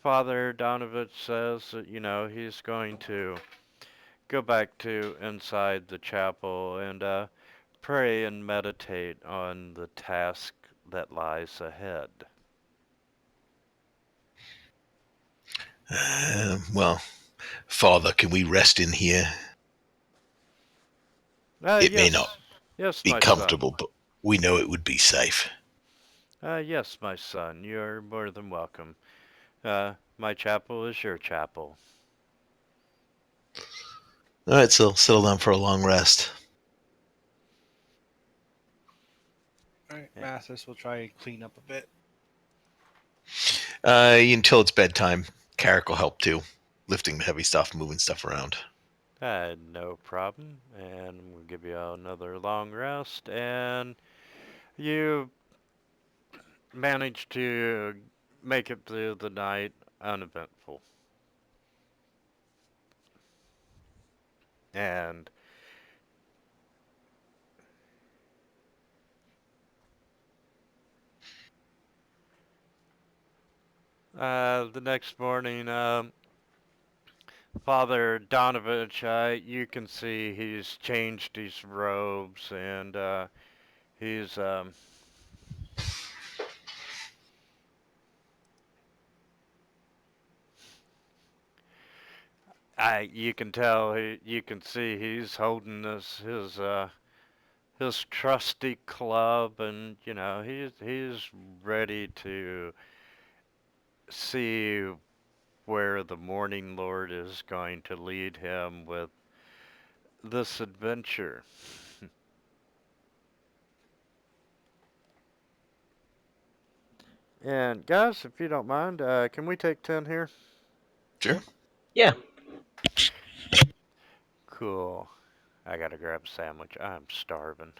Father Donovich says that, he's going to go back to inside the chapel and pray and meditate on the task that lies ahead. Well, Father, can we rest in here? It may not Yes, yes, be my son. comfortable, but we know it would be safe. Yes, my son, you're more than welcome. My chapel is your chapel. All right, so settle down for a long rest. Alright, Yeah. Mathis will try and clean up a bit. Until it's bedtime, Carrick will help too, lifting the heavy stuff, moving stuff around. No problem. And we'll give you another long rest. And you manage to make it through the night uneventful. And the next morning, Father Donovich, you can see he's changed his robes and he's you can tell you can see he's holding his trusty club, and he's ready to see where the Morning Lord is going to lead him with this adventure. And guys, if you don't mind, can we take 10 here? Sure. Yeah. Cool. I gotta grab a sandwich. I'm starving.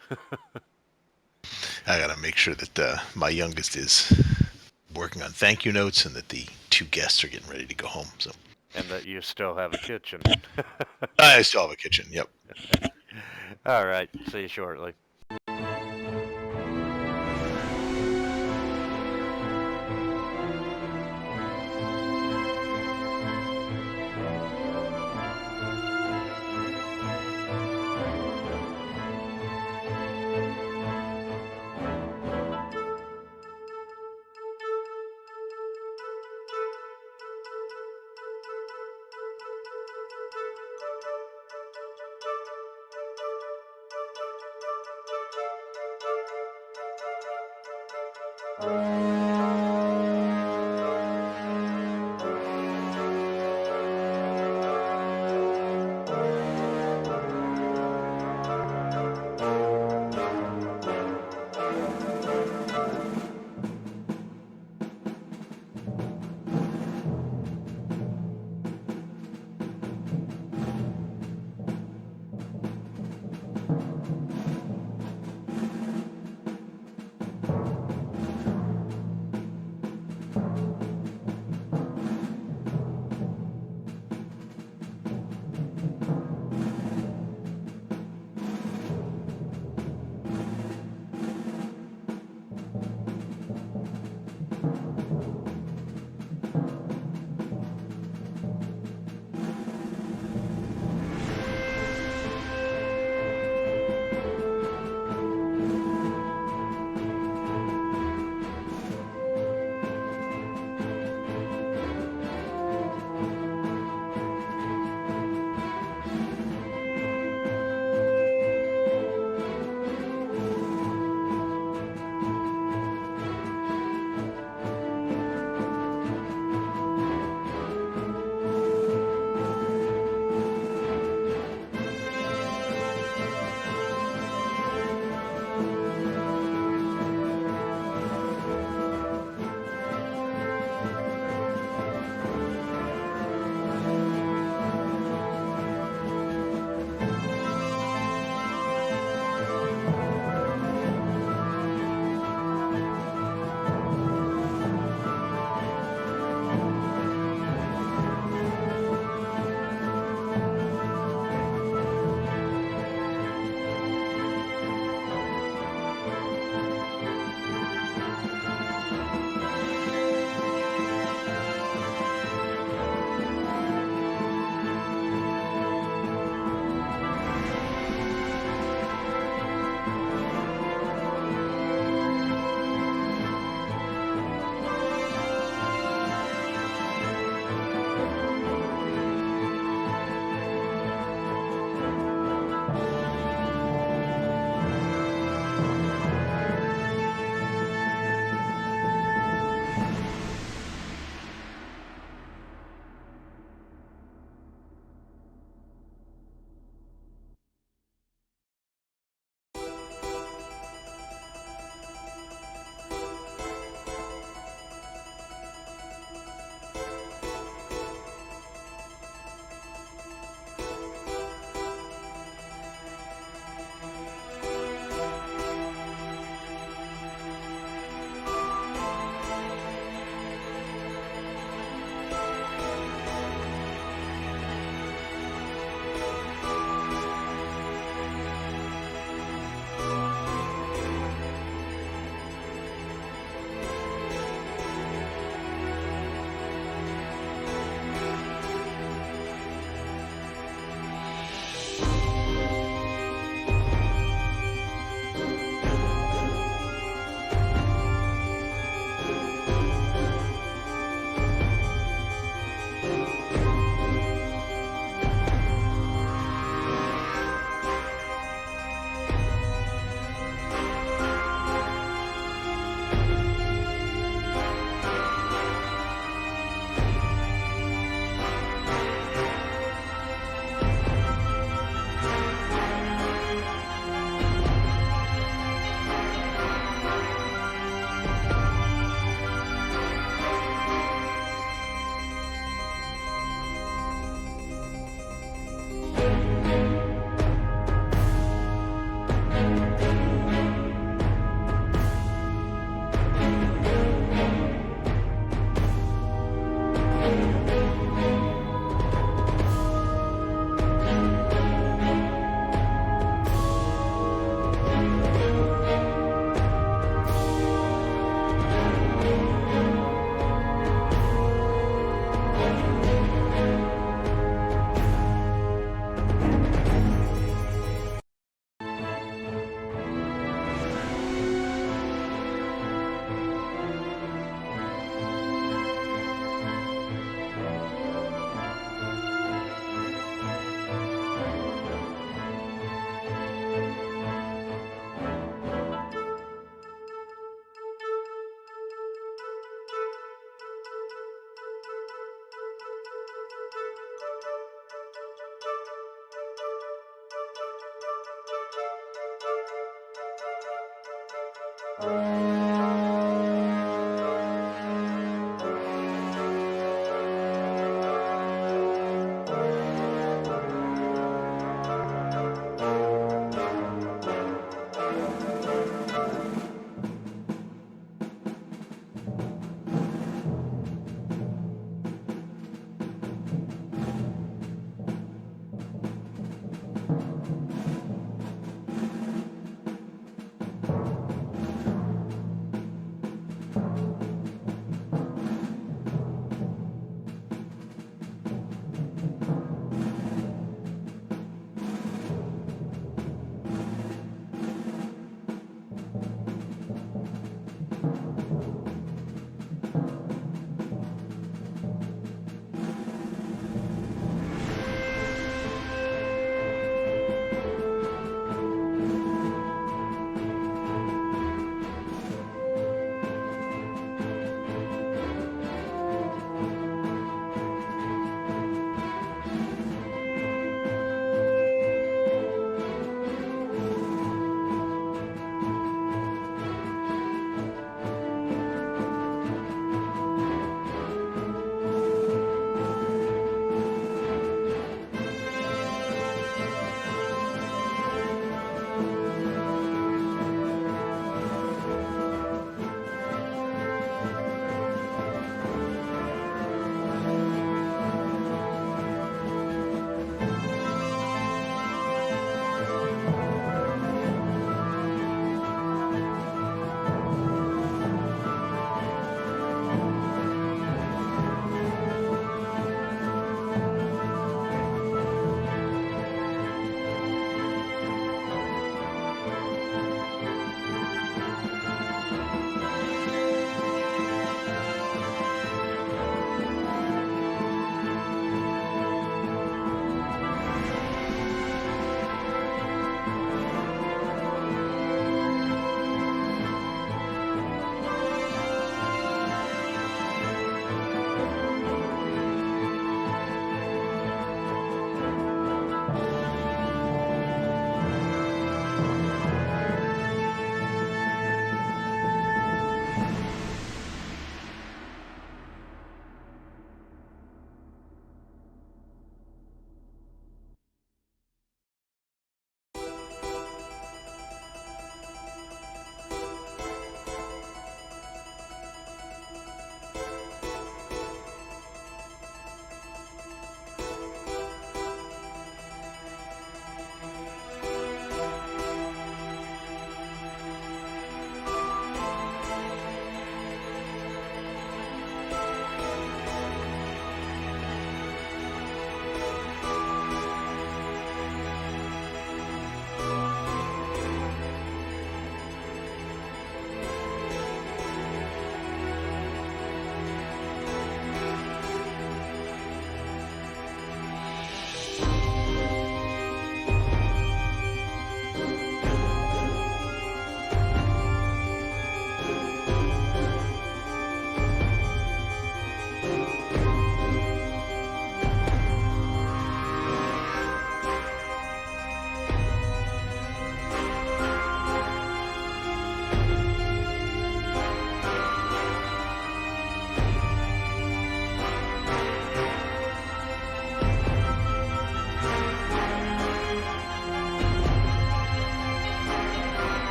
I gotta make sure that my youngest is working on thank you notes and that the two guests are getting ready to go home. So And that you still have a kitchen. I still have a kitchen. Yep. All right. See you shortly.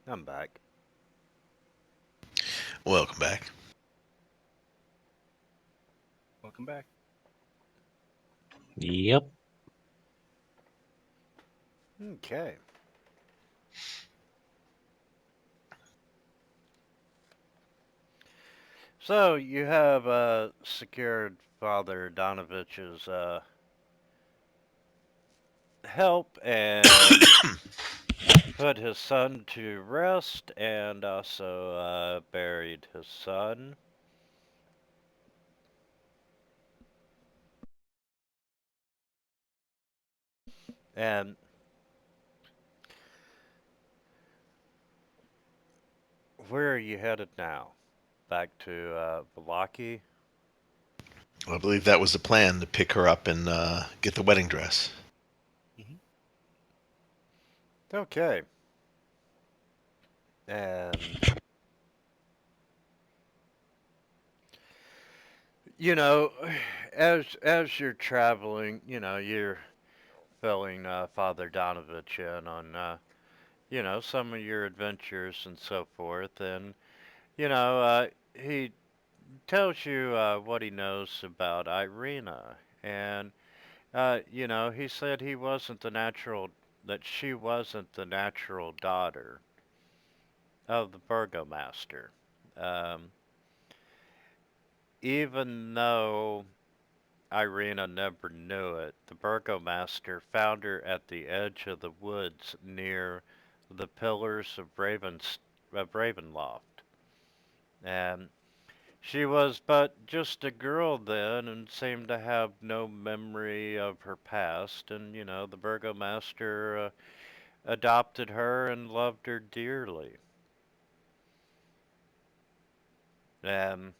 I'm back. Welcome back. Welcome back. Yep. Okay. So you have secured Father Donovich's help and put his son to rest, and also buried his son. And where are you headed now? back to Valaki. I believe that was the plan, to pick her up and get the wedding dress. Hmm. Okay. And you know, as you're traveling, you're filling Father Donovich in on some of your adventures and so forth, and he tells you what he knows about Irina, and he said that she wasn't the natural daughter of the burgomaster. Um, Even though Irina never knew it, the burgomaster found her at the edge of the woods near the pillars of Ravenloft. And she was but just a girl then and seemed to have no memory of her past. And, the burgomaster adopted her and loved her dearly. And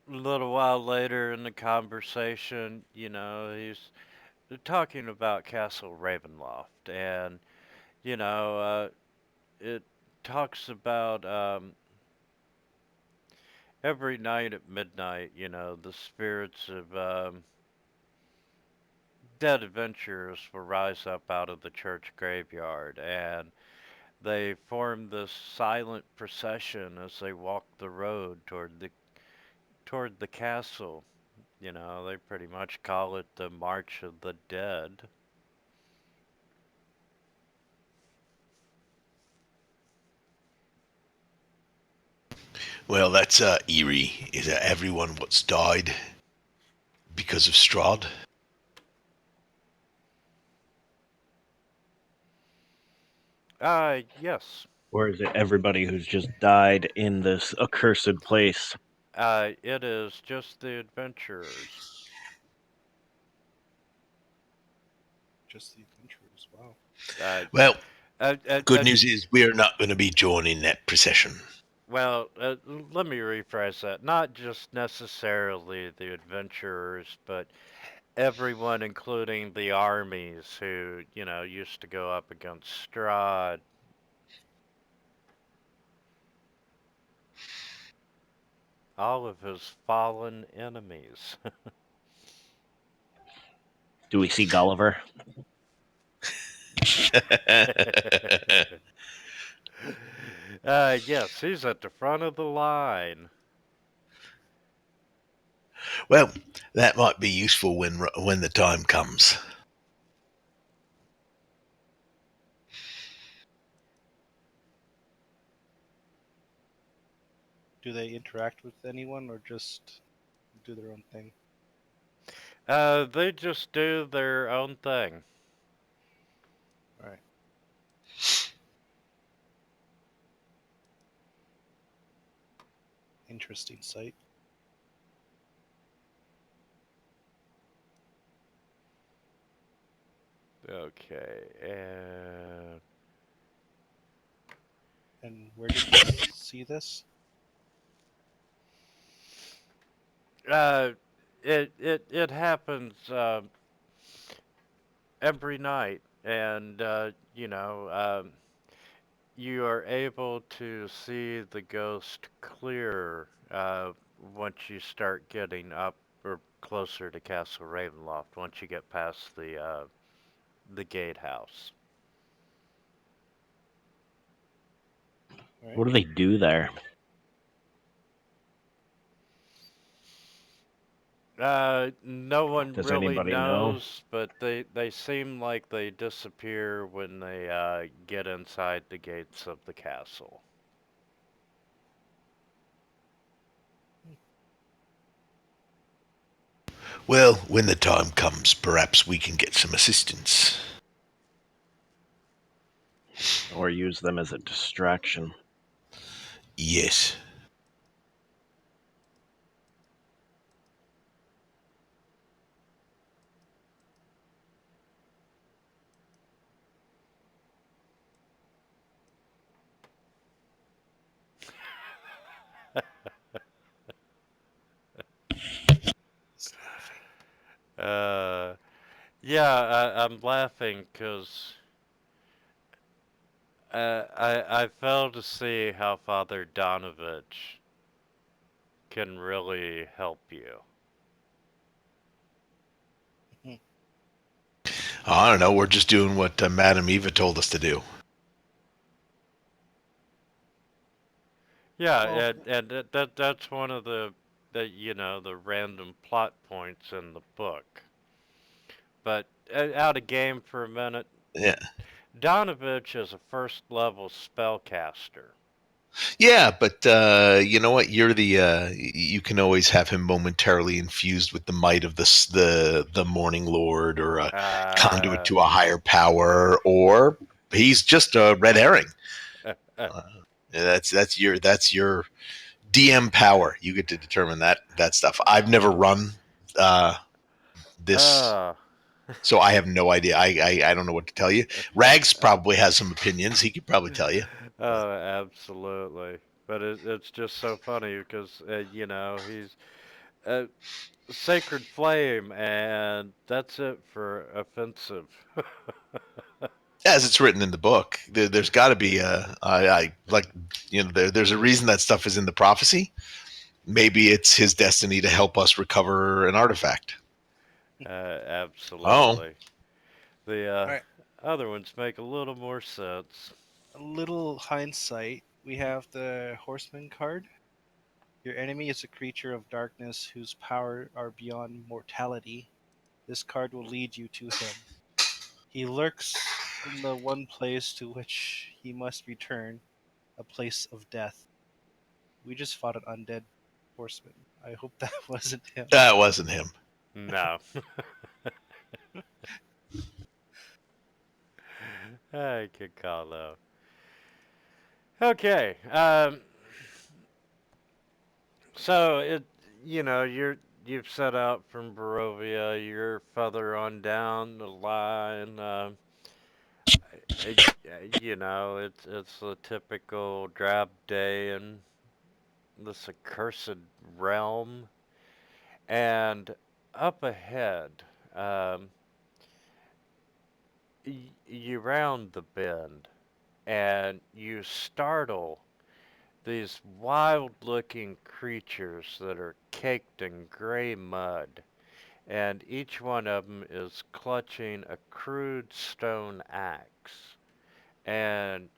a little while later in the conversation, he's talking about Castle Ravenloft. And, it talks about every night at midnight, the spirits of dead adventurers will rise up out of the church graveyard, and they form this silent procession as they walk the road toward the castle. They pretty much call it the March of the Dead. Well, that's eerie. Is that everyone what's died because of Strahd? Yes. Or is it everybody who's just died in this accursed place? It is just the adventurers. Just the adventurers. Wow. Uh, Well, uh, uh, good uh, news is we're not going to be joining that procession. well, let me rephrase that. Not just necessarily the adventurers, but everyone, including the armies who, used to go up against Strahd. All of his fallen enemies. Do we see Gulliver? Yes, he's at the front of the line. Well, that might be useful when the time comes. Do they interact with anyone or just do their own thing? They just do their own thing. All right. Interesting sight. Okay, and And where did you see this? uh, it happens every night, and you are able to see the ghost clear once you start getting up or closer to Castle Ravenloft. Once you get past the gatehouse. All right. What do they do there? No one Does really anybody know? knows, but they seem like they disappear when they get inside the gates of the castle. Well, when the time comes, perhaps we can get some assistance. Or use them as a distraction? Yes. Uh, yeah, I'm laughing because I fail to see how Father Donovich can really help you. I don't know. We're just doing what Madame Eva told us to do. Yeah, Well, and that's one of the random plot points in the book. But out of game for a minute, Yeah. Donovich is a first level spellcaster. Yeah, but you know what? You're the you can always have him momentarily infused with the might of the Morning Lord, or a conduit Uh, to a higher power, or he's just a red herring. Uh, that's your DM power. You get to determine that stuff. I've never run uh, this, uh, so I have no idea. I don't know what to tell you. Rags probably has some opinions. He could probably tell you. But oh, absolutely. But it's just so funny because he's a sacred flame, and that's it for offensive. as it's written in the book, there's got to be I like there's a reason that stuff is in the prophecy. Maybe it's his destiny to help us recover an artifact. Oh, Absolutely. The all right. other ones make a little more sense. A little hindsight. We have the Horseman card. Your enemy is a creature of darkness whose power are beyond mortality. This card will lead you to him. He lurks in the one place to which he must return, a place of death. We just fought an undead horseman. I hope that wasn't him. that wasn't him. No. I could call though. Okay. So you've set out from Barovia. You're further on down the line. It's a typical drab day in this accursed realm, and up ahead, um, you round the bend, and you startle these wild-looking creatures that are caked in gray mud, and each one of them is clutching a crude stone axe. And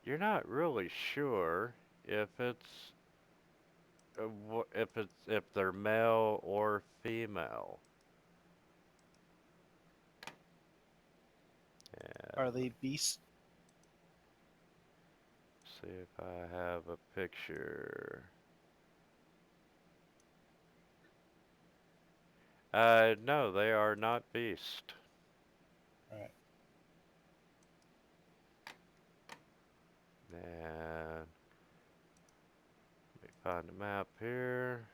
you're not really sure if if they're male or female. Are And they beasts? see if I have a picture. No, they are not beast. Alright. And let me find a map here.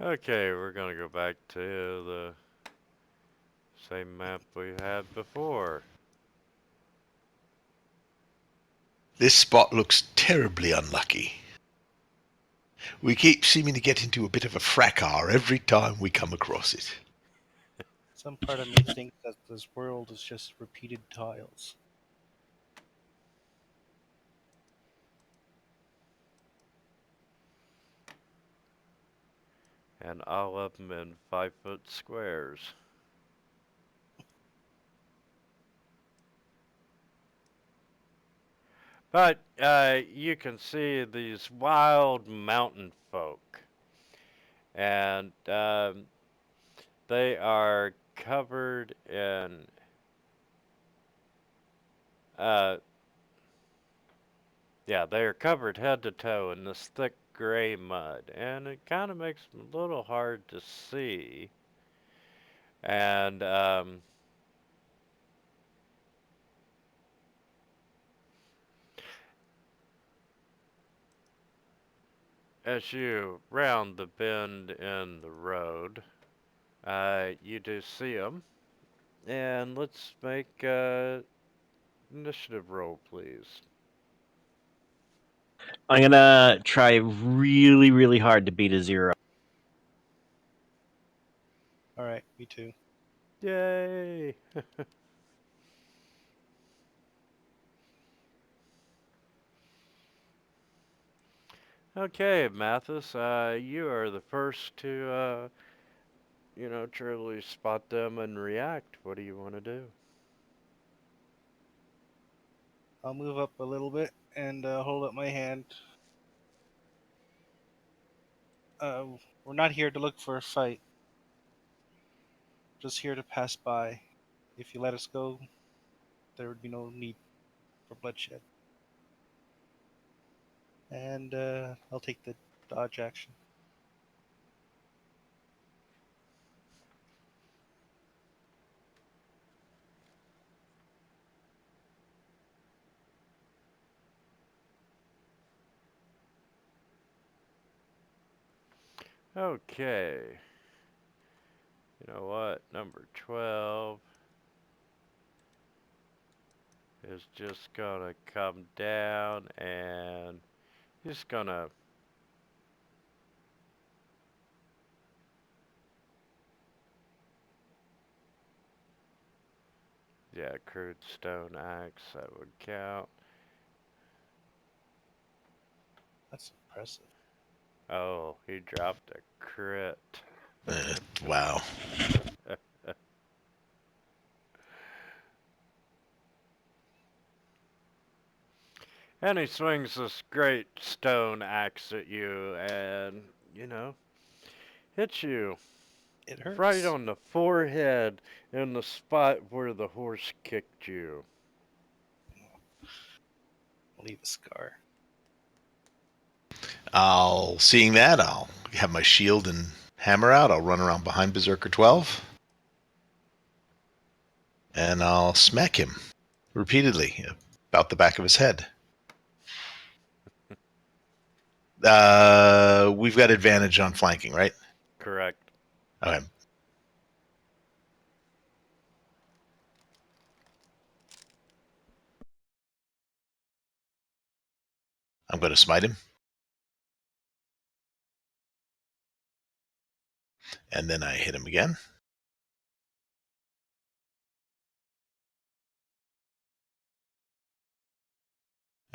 Okay, we're gonna go back to the same map we had before. This spot looks terribly unlucky. We keep seeming to get into a bit of a fracas every time we come across it. Some part of me thinks that this world is just repeated tiles. And all of them in 5-foot squares. But you can see these wild mountain folk, and they are covered in uh, yeah, they are covered head to toe in this thick gray mud, and it kind of makes them a little hard to see. And as you round the bend in the road, you do see him. And let's make initiative roll, please. I'm gonna try really, really hard to beat a 0. All right, me too. Yay! Okay, Mathis, you are the first to, truly spot them and react. What do you want to do? I'll move up a little bit and hold up my hand. Uh, we're not here to look for a fight. Just here to pass by. If you let us go, there would be no need for bloodshed. And I'll take the dodge action. Okay. You know what? Number 12 is just gonna come down and he's gonna, yeah, crude stone axe, that would count. That's impressive. Oh, he dropped a crit. Wow. And he swings this great stone axe at you and, you know, hits you It right hurts. on the forehead in the spot where the horse kicked you. I'll leave a scar. Seeing that, I'll have my shield and hammer out. I'll run around behind Berserker 12. And I'll smack him repeatedly about the back of his head. We've got advantage on flanking, right? Correct. Okay. I'm going to smite him. And then I hit him again.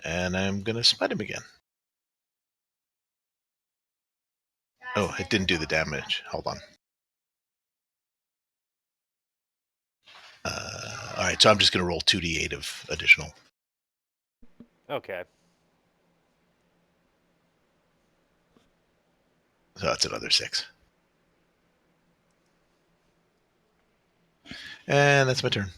And I'm going to smite him again. Oh, it didn't do the damage. Hold on. All right, so I'm just going to roll 2d8 of additional. Okay. So that's another 6. And that's my turn.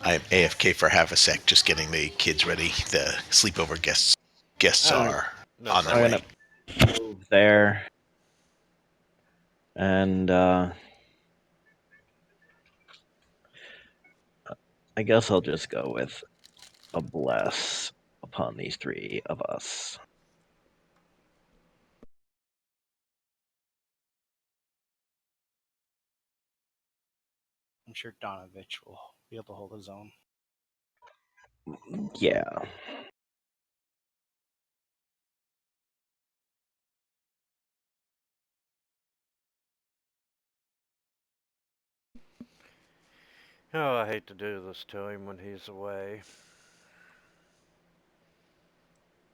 I'm AFK for half a sec, just getting the kids ready. The sleepover guests Oh, are no on their I'm problem. way. gonna move there. And I guess I'll just go with a bless upon these 3 of us. I'm sure Donovich will be able to hold his own. Yeah. Oh, I hate to do this to him when he's away.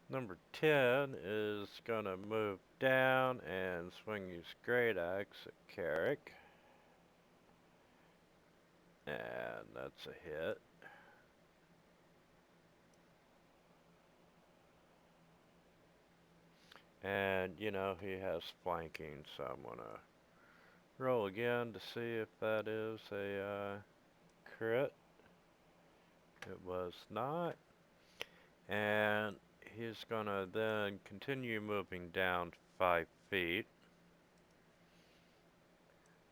Number 10 is gonna move down and swing his great axe at Carrick. And that's a hit. And, he has flanking, so I'm gonna roll again to see if that is a crit. It was not. And he's gonna then continue moving down 5 feet.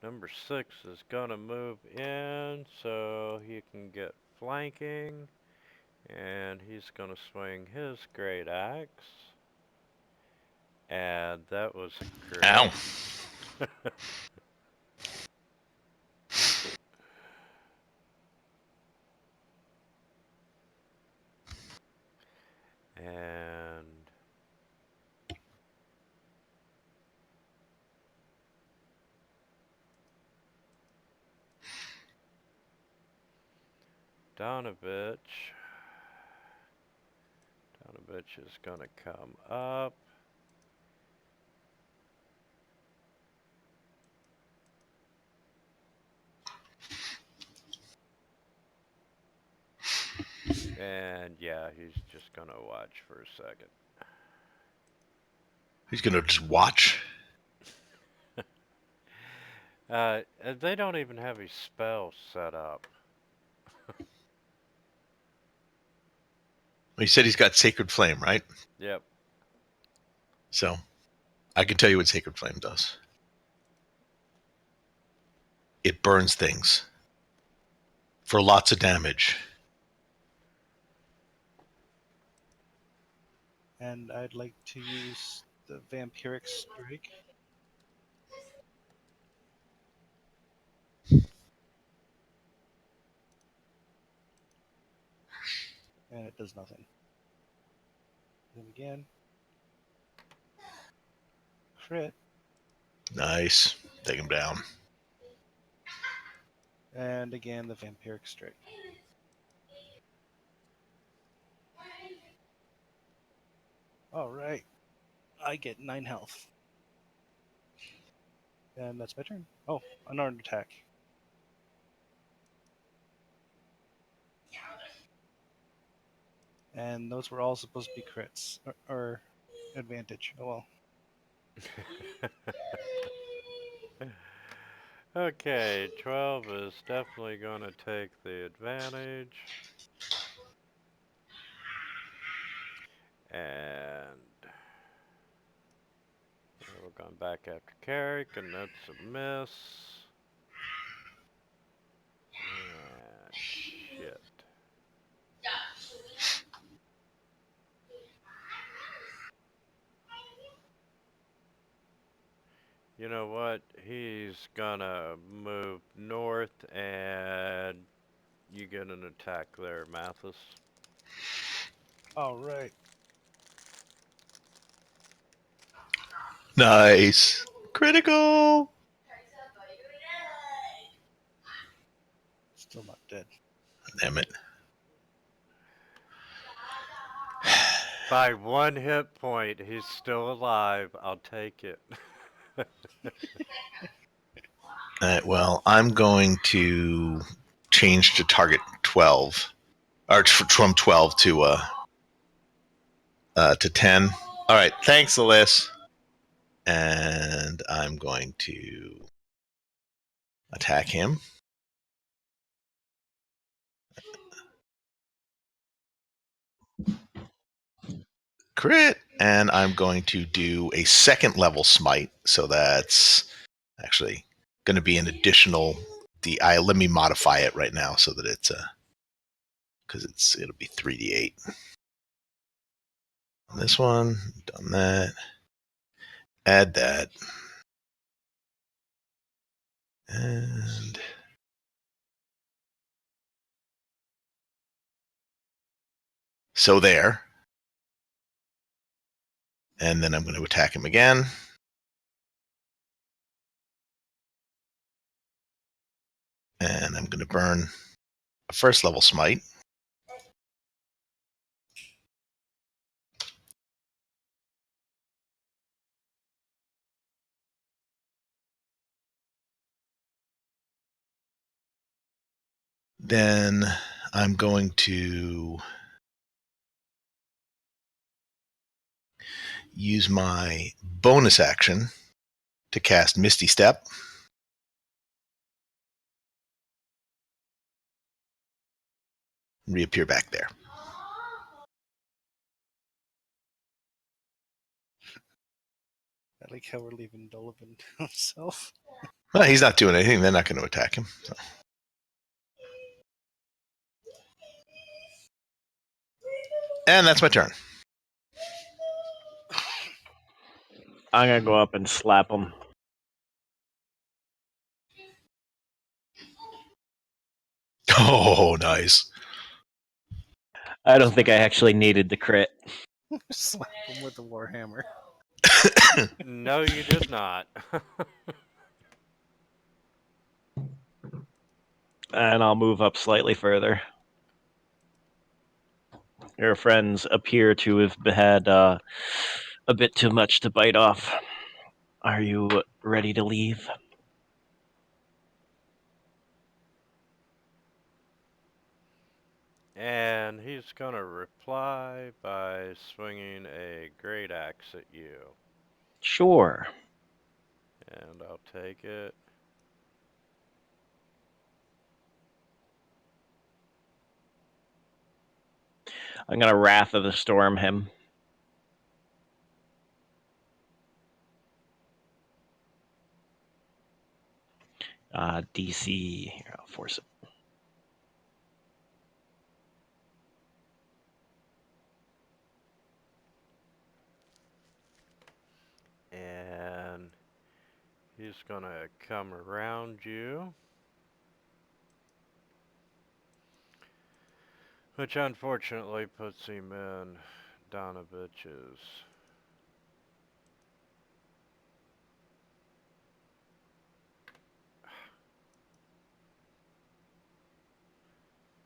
Number 6 is gonna move in so he can get flanking. And he's gonna swing his great axe. And that was a crit. Ow. And Donovich is gonna come up. And yeah, he's just gonna watch for a second. He's going to just watch. They don't even have his spell set up. He said he's got Sacred Flame, right? Yep. So I can tell you what Sacred Flame does. It burns things for lots of damage. And I'd like to use the Vampiric Strike. And it does nothing. Then again. Crit. Nice. Take him down. And again, the Vampiric Strike. Alright. I get 9 health. And that's my turn. Oh, unarmed attack. And those were all supposed to be crits. Or advantage. Oh well. Okay, 12 is definitely gonna take the advantage. And we're going back after Carrick, and that's a miss. And shit. You know what? He's gonna move north, and you get an attack there, Mathis. Alright. Nice. Critical. Still not dead. Damn it. By 1 hit point, he's still alive. I'll take it. All right, well, I'm going to change to target 12. Or from 12 to 10. All right, thanks, Alyss. And I'm going to attack him. Crit. And I'm going to do a second level smite. So that's actually going to be an additional. Let me modify it right now so that it's because it'll be 3d8. This one, done that. Add that. And so there. And then I'm going to attack him again. And I'm going to burn a first level smite. Then I'm going to use my bonus action to cast Misty Step. Reappear back there. I like how we're leaving Donovan to himself. Well, he's not doing anything. They're not going to attack him. So. And that's my turn. I'm gonna go up and slap him. Oh, nice. I don't think I actually needed the crit. Slap him with the warhammer. No, you did not. And I'll move up slightly further. Your friends appear to have had a bit too much to bite off. Are you ready to leave? And he's going to reply by swinging a great axe at you. Sure. And I'll take it. I'm gonna Wrath of the Storm him. DC. Here, I'll force it. And he's going to come around you. Which unfortunately puts him in Donovich's.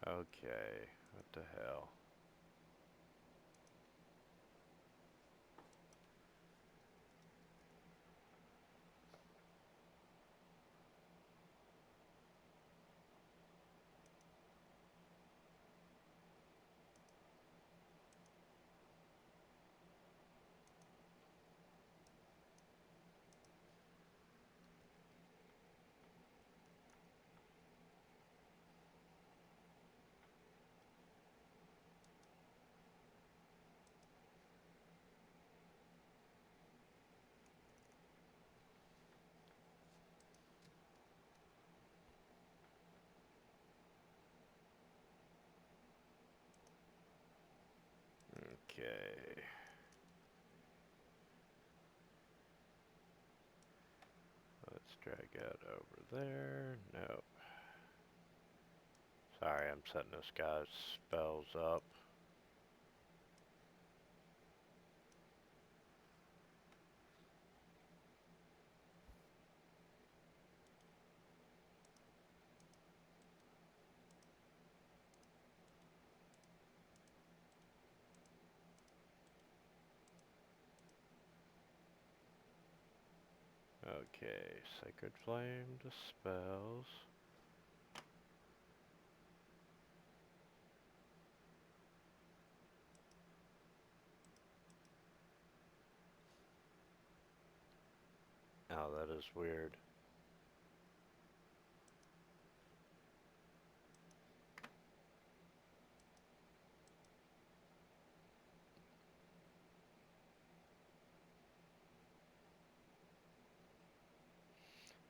Okay, what the hell? Okay. Let's drag it over there. Nope. Sorry, I'm setting this guy's spells up. Okay, Sacred Flame dispels. Oh, that is weird.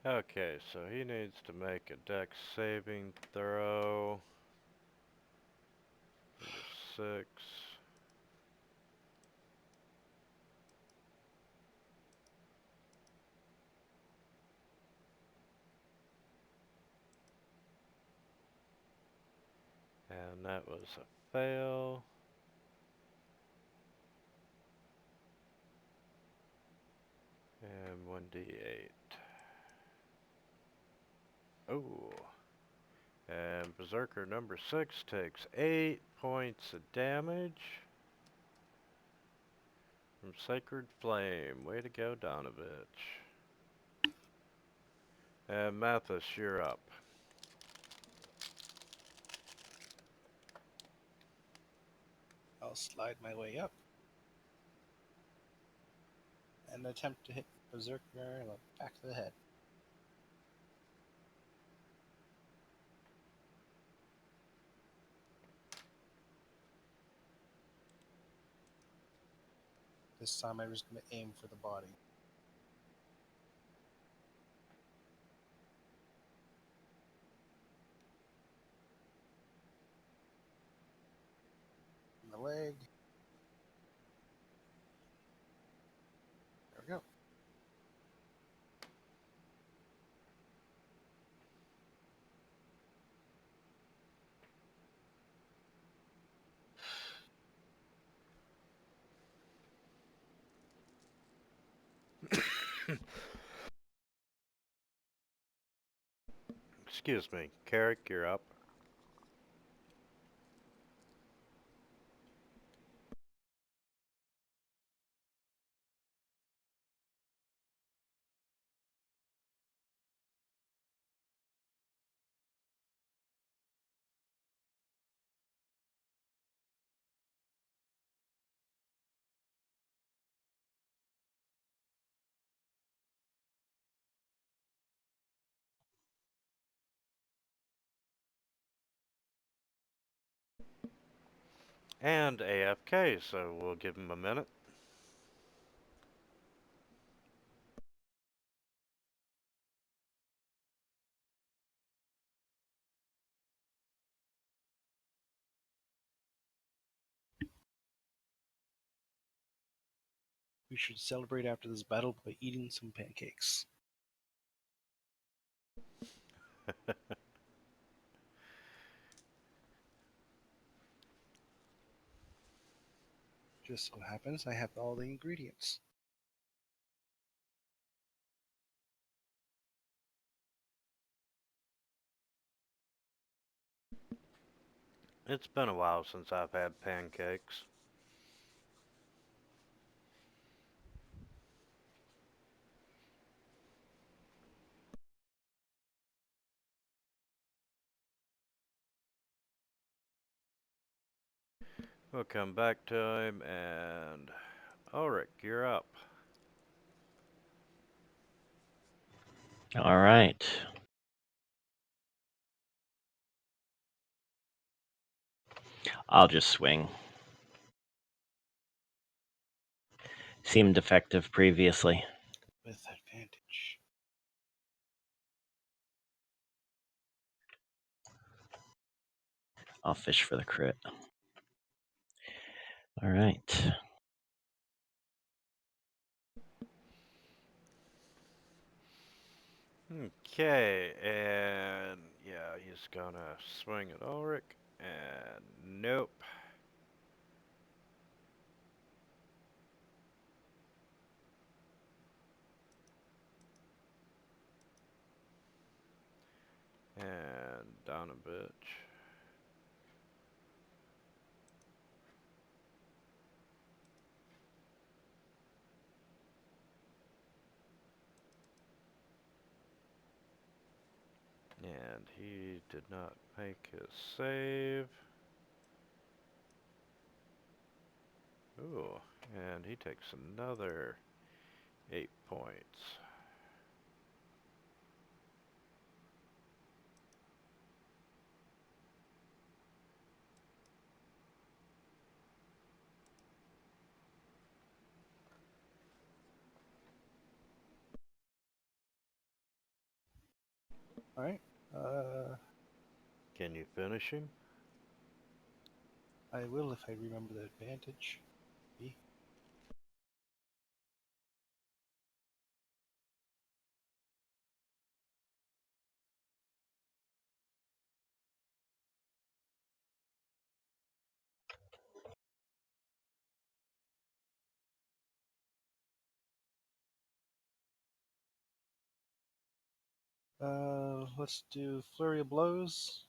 Okay, so he needs to make a dex saving throw. Number 6. And that was a fail. And 1d8. Oh. And Berserker number 6 takes 8 points of damage from Sacred Flame. Way to go, Donovich. And Mathis, you're up. I'll slide my way up and attempt to hit Berserker in the back of the head. This time I was going to aim for the body. the leg. There we go. Excuse me. Carrick, you're up. And AFK, so we'll give him a minute. We should celebrate after this battle by eating some pancakes. Just so happens I have all the ingredients. It's been a while since I've had pancakes. We'll come back to him, and Ulrich, you're up. All right. I'll just swing. Seemed effective previously. With advantage. I'll fish for the crit. All right. Okay, and yeah, he's gonna swing at Ulrich, and nope. And down a bitch. And he did not make his save. Ooh, and he takes another 8 points. Alright. Can you finish him? I will if I remember the advantage. B. Let's do flurry of blows.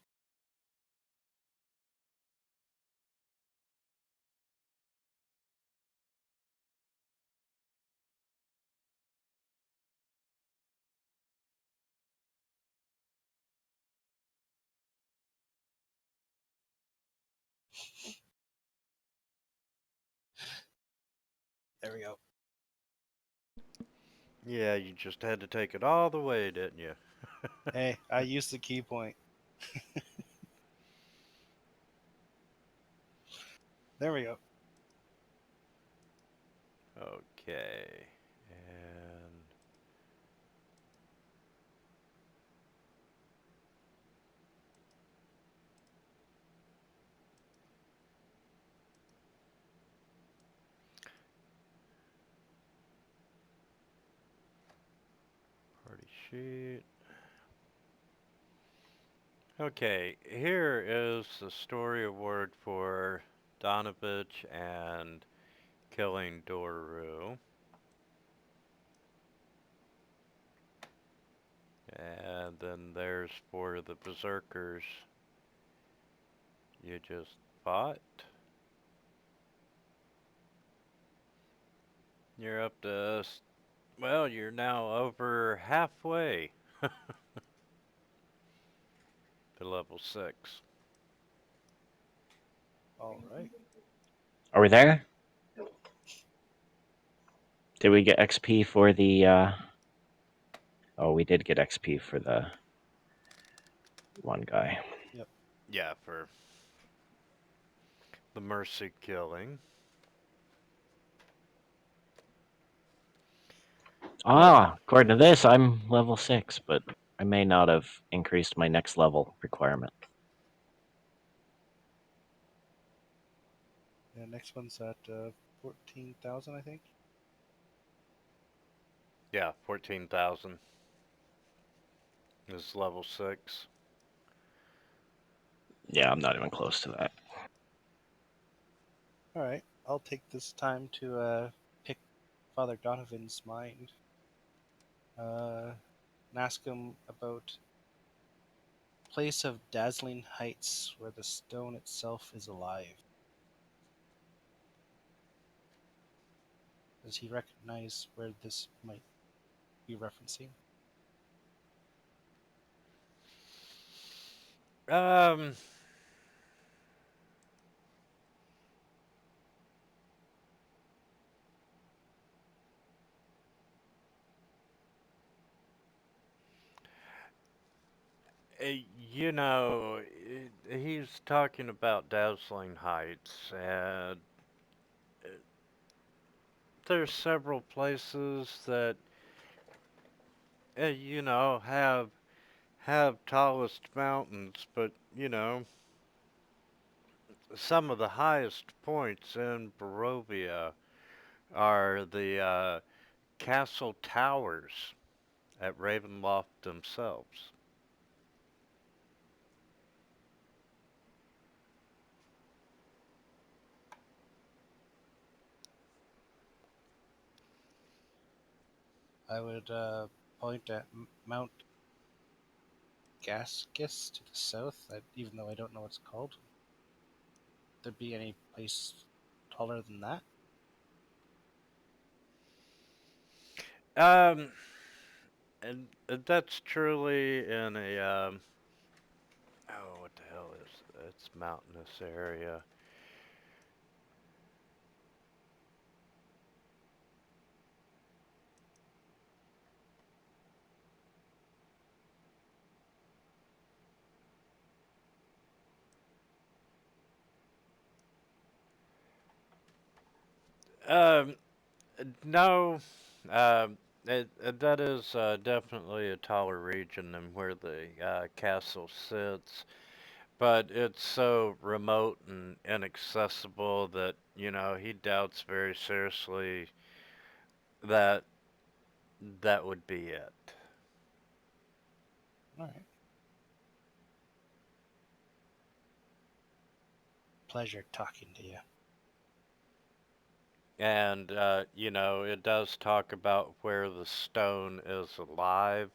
There we go. Yeah, you just had to take it all the way, didn't you? Hey, I used the key point. There we go. Okay. And sheet. Okay, here is the story award for Donovich and killing Doru. And then there's for the Berserkers you just fought. You're up to, well, you're now over halfway to level 6. All right. Are we there? Did we get XP for the? Oh, we did get XP for the one guy. Yep. Yeah, for the mercy killing. Ah, according to this, I'm level 6, but I may not have increased my next level requirement. Yeah. Next one's at 14,000, I think. Yeah, 14,000 is level 6. Yeah, I'm not even close to that. All right. I'll take this time to pick Father Donovan's mind. And ask him about place of dazzling heights where the stone itself is alive. Does he recognize where this might be referencing? Um, you know, he's talking about dazzling heights, and there's several places that you know have tallest mountains, but you know some of the highest points in Barovia are the castle towers at Ravenloft themselves. I would point at Mount Gascus to the south, even though I don't know what it's called. There be any place taller than that? Um, and that's truly in a oh, what the hell is it's mountainous area. Um, no, that is definitely a taller region than where the castle sits, but it's so remote and inaccessible that you know he doubts very seriously that that would be it. All right. Pleasure talking to you. And you know it does talk about where the stone is alive.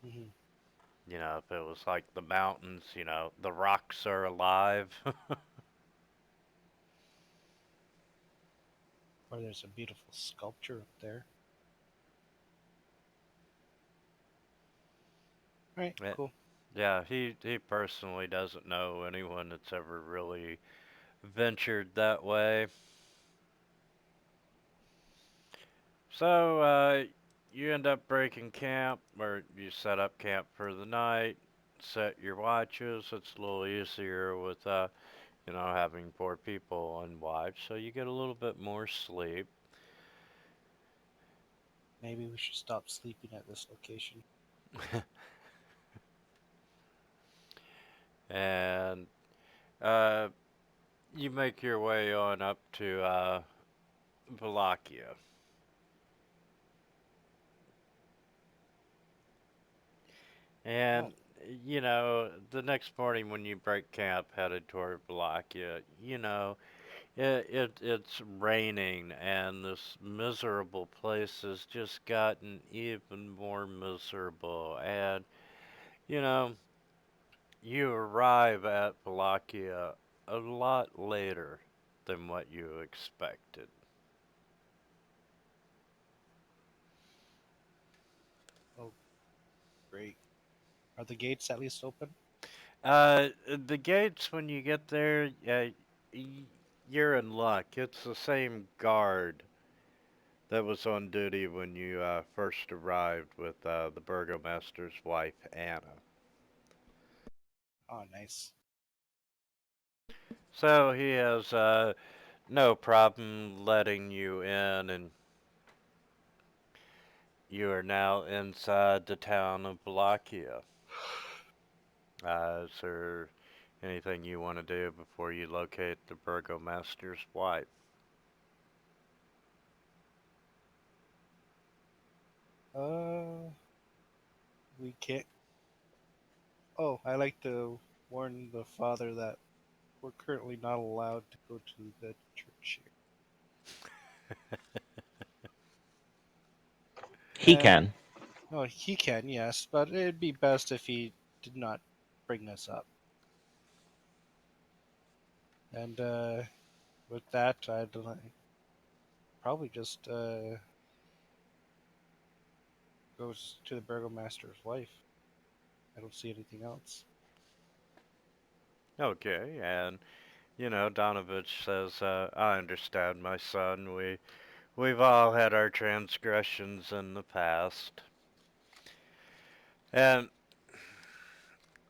Hmm. You know, if it was like the mountains, you know, the rocks are alive. Or there's a beautiful sculpture up there. All right, Eh, cool. yeah, he personally doesn't know anyone that's ever really ventured that way. So, you end up breaking camp, or you set up camp for the night, set your watches. It's a little easier with, you know, having 4 people on watch, so you get a little bit more sleep. Maybe we should stop sleeping at this location. And, uh, you make your way on up to, Wallachia. And, Oh, the next morning when you break camp headed toward Wallachia, it's raining and this miserable place has just gotten even more miserable. And, you know, you arrive at Wallachia a lot later than what you expected. oh, great. Are the gates at least open? The gates, when you get there, y- you're in luck. It's the same guard that was on duty when you first arrived with the burgomaster's wife, Anna. Oh, nice. So he has no problem letting you in, and you are now inside the town of Wallachia. Is there anything you want to do before you locate the burgomaster's wife? Uh, we can't. Oh, I like to warn the father that we're currently not allowed to go to the church He here. And can. no, he can, yes, but it'd be best if he did not bring us up. And with that, I'd probably just goes to the burgomaster's wife. I don't see anything else. Okay, and Donovich says, "I understand, my son. We've all had our transgressions in the past." And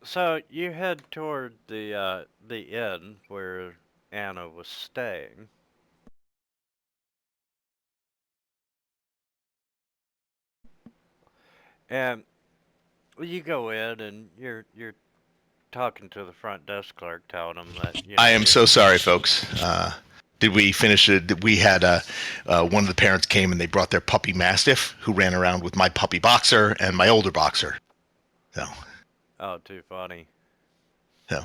so you head toward the inn where Anna was staying, and you go in and you're talking to the front desk clerk, telling him that I am you. so sorry, folks. Did we finish it? We had one of the parents came and they brought their puppy Mastiff, who ran around with my puppy Boxer and my older Boxer. So, Oh, too funny. so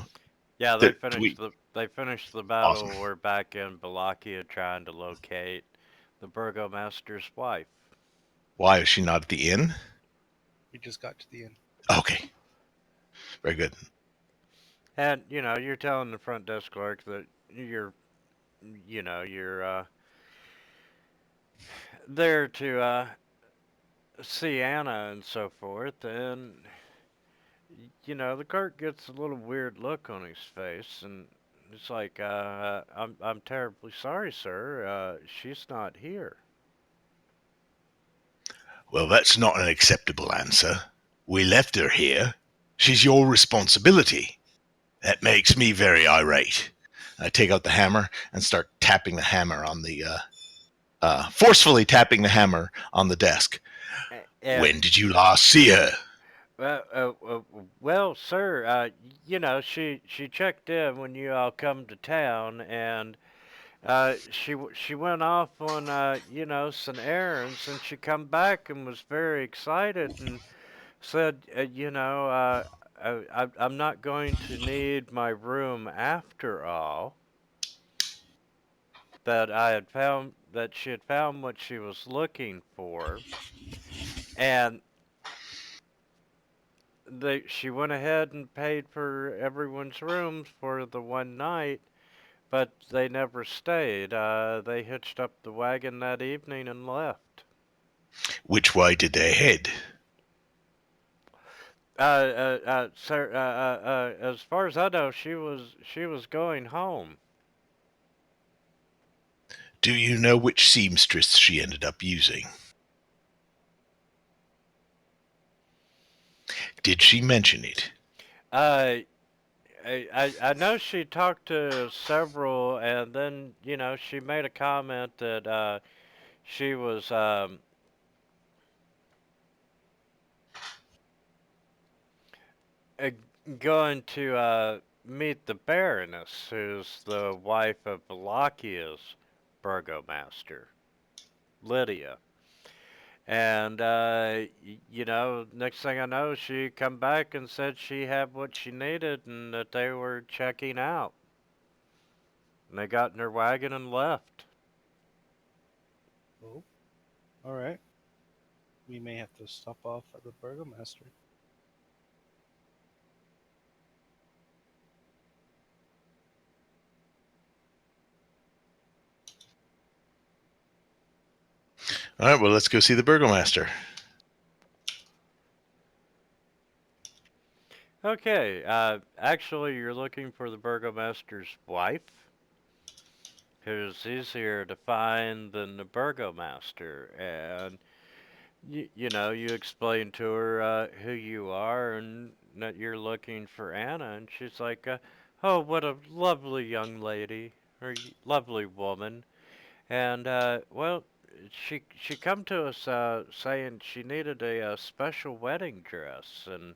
Yeah, did we they finished the awesome. battle. We're back in Balakia trying to locate the burgomaster's wife. Why is she not at the inn? We just got to the end. Okay, very good. And you're telling the front desk clerk that you're there to see Anna and so forth. And the clerk gets a little weird look on his face, and it's like, I'm terribly sorry, sir. She's not here. Well, that's not an acceptable answer. We left her here. She's your responsibility. That makes me very irate. I take out the hammer and start tapping the hammer on the forcefully tapping the hammer on the desk. And When did you last see her? well, sir, she checked in when you all come to town, and she went off on some errands, and she come back and was very excited and said, I'm not going to need my room after all. That she had found what she was looking for, and she went ahead and paid for everyone's rooms for the one night, but they never stayed. They hitched up the wagon that evening and left. Which way did they head? Sir, as far as I know, she was going home. Do you know which seamstress she ended up using? Did she mention it? Uh, I know she talked to several, and then she made a comment that she was uh, going to meet the Baroness, who's the wife of Balakia's burgomaster, Lydia. And next thing I know, she come back and said she had what she needed and that they were checking out. And they got in their wagon and left. Oh, all right. We may have to stop off at the Burgomaster. All right, well, let's go see the Burgomaster. Okay, actually, you're looking for the burgomaster's wife, who's easier to find than the burgomaster. And you explain to her who you are and that you're looking for Anna, and she's like, "Oh, what a lovely young lady, or lovely woman." And well, she come to us saying she needed a special wedding dress, and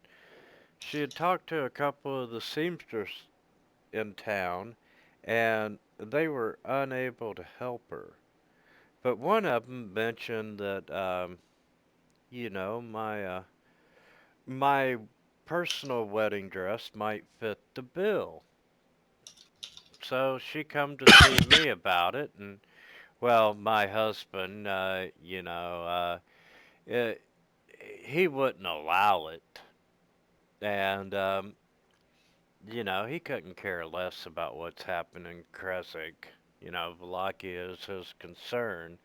she had talked to a couple of the seamsters in town, and they were unable to help her. But one of them mentioned that, my personal wedding dress might fit the bill. So she come to see me about it, and well, my husband, it, he wouldn't allow it, and he couldn't care less about what's happening in Kresik. Wallachia is his concern.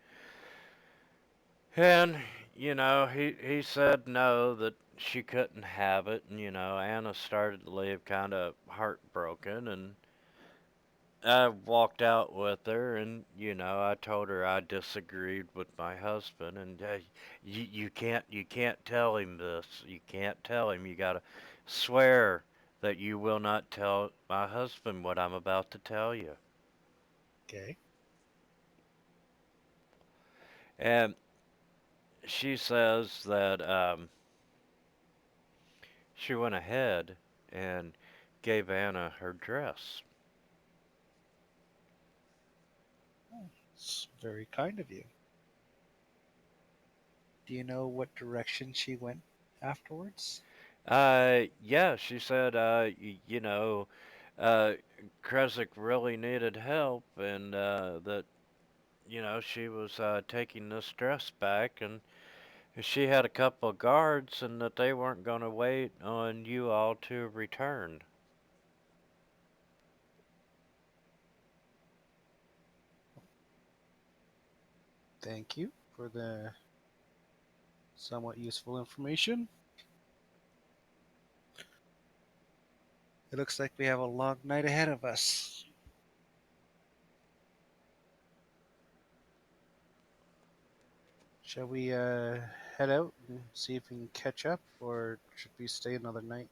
And, he said no, that she couldn't have it. And, Anna started to leave kind of heartbroken. And I walked out with her, and, I told her I disagreed with my husband. And you can't tell him this. You can't tell him. You got to swear that you will not tell my husband what I'm about to tell you. Okay. And she says that she went ahead and gave Anna her dress. It's very kind of you. Do you know what direction she went afterwards? Yeah, she said, uh, Kresik really needed help, and that, she was taking this dress back, and she had a couple of guards, and that they weren't going to wait on you all to return. Thank you for the somewhat useful information. It looks like we have a long night ahead of us. Shall we head out and see if we can catch up, or should we stay another night?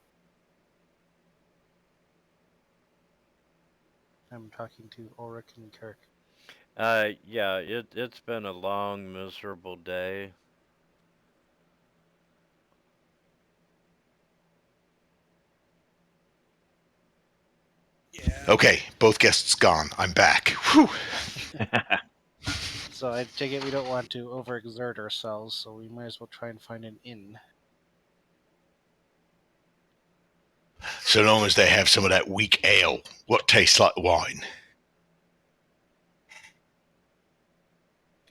I'm talking to Ulrich and Kirk. Yeah, it's been a long, miserable day. Yeah. Okay, both guests gone. I'm back. Whew. So I take it we don't want to overexert ourselves, so we might as well try and find an inn. So long as they have some of that weak ale, what tastes like wine.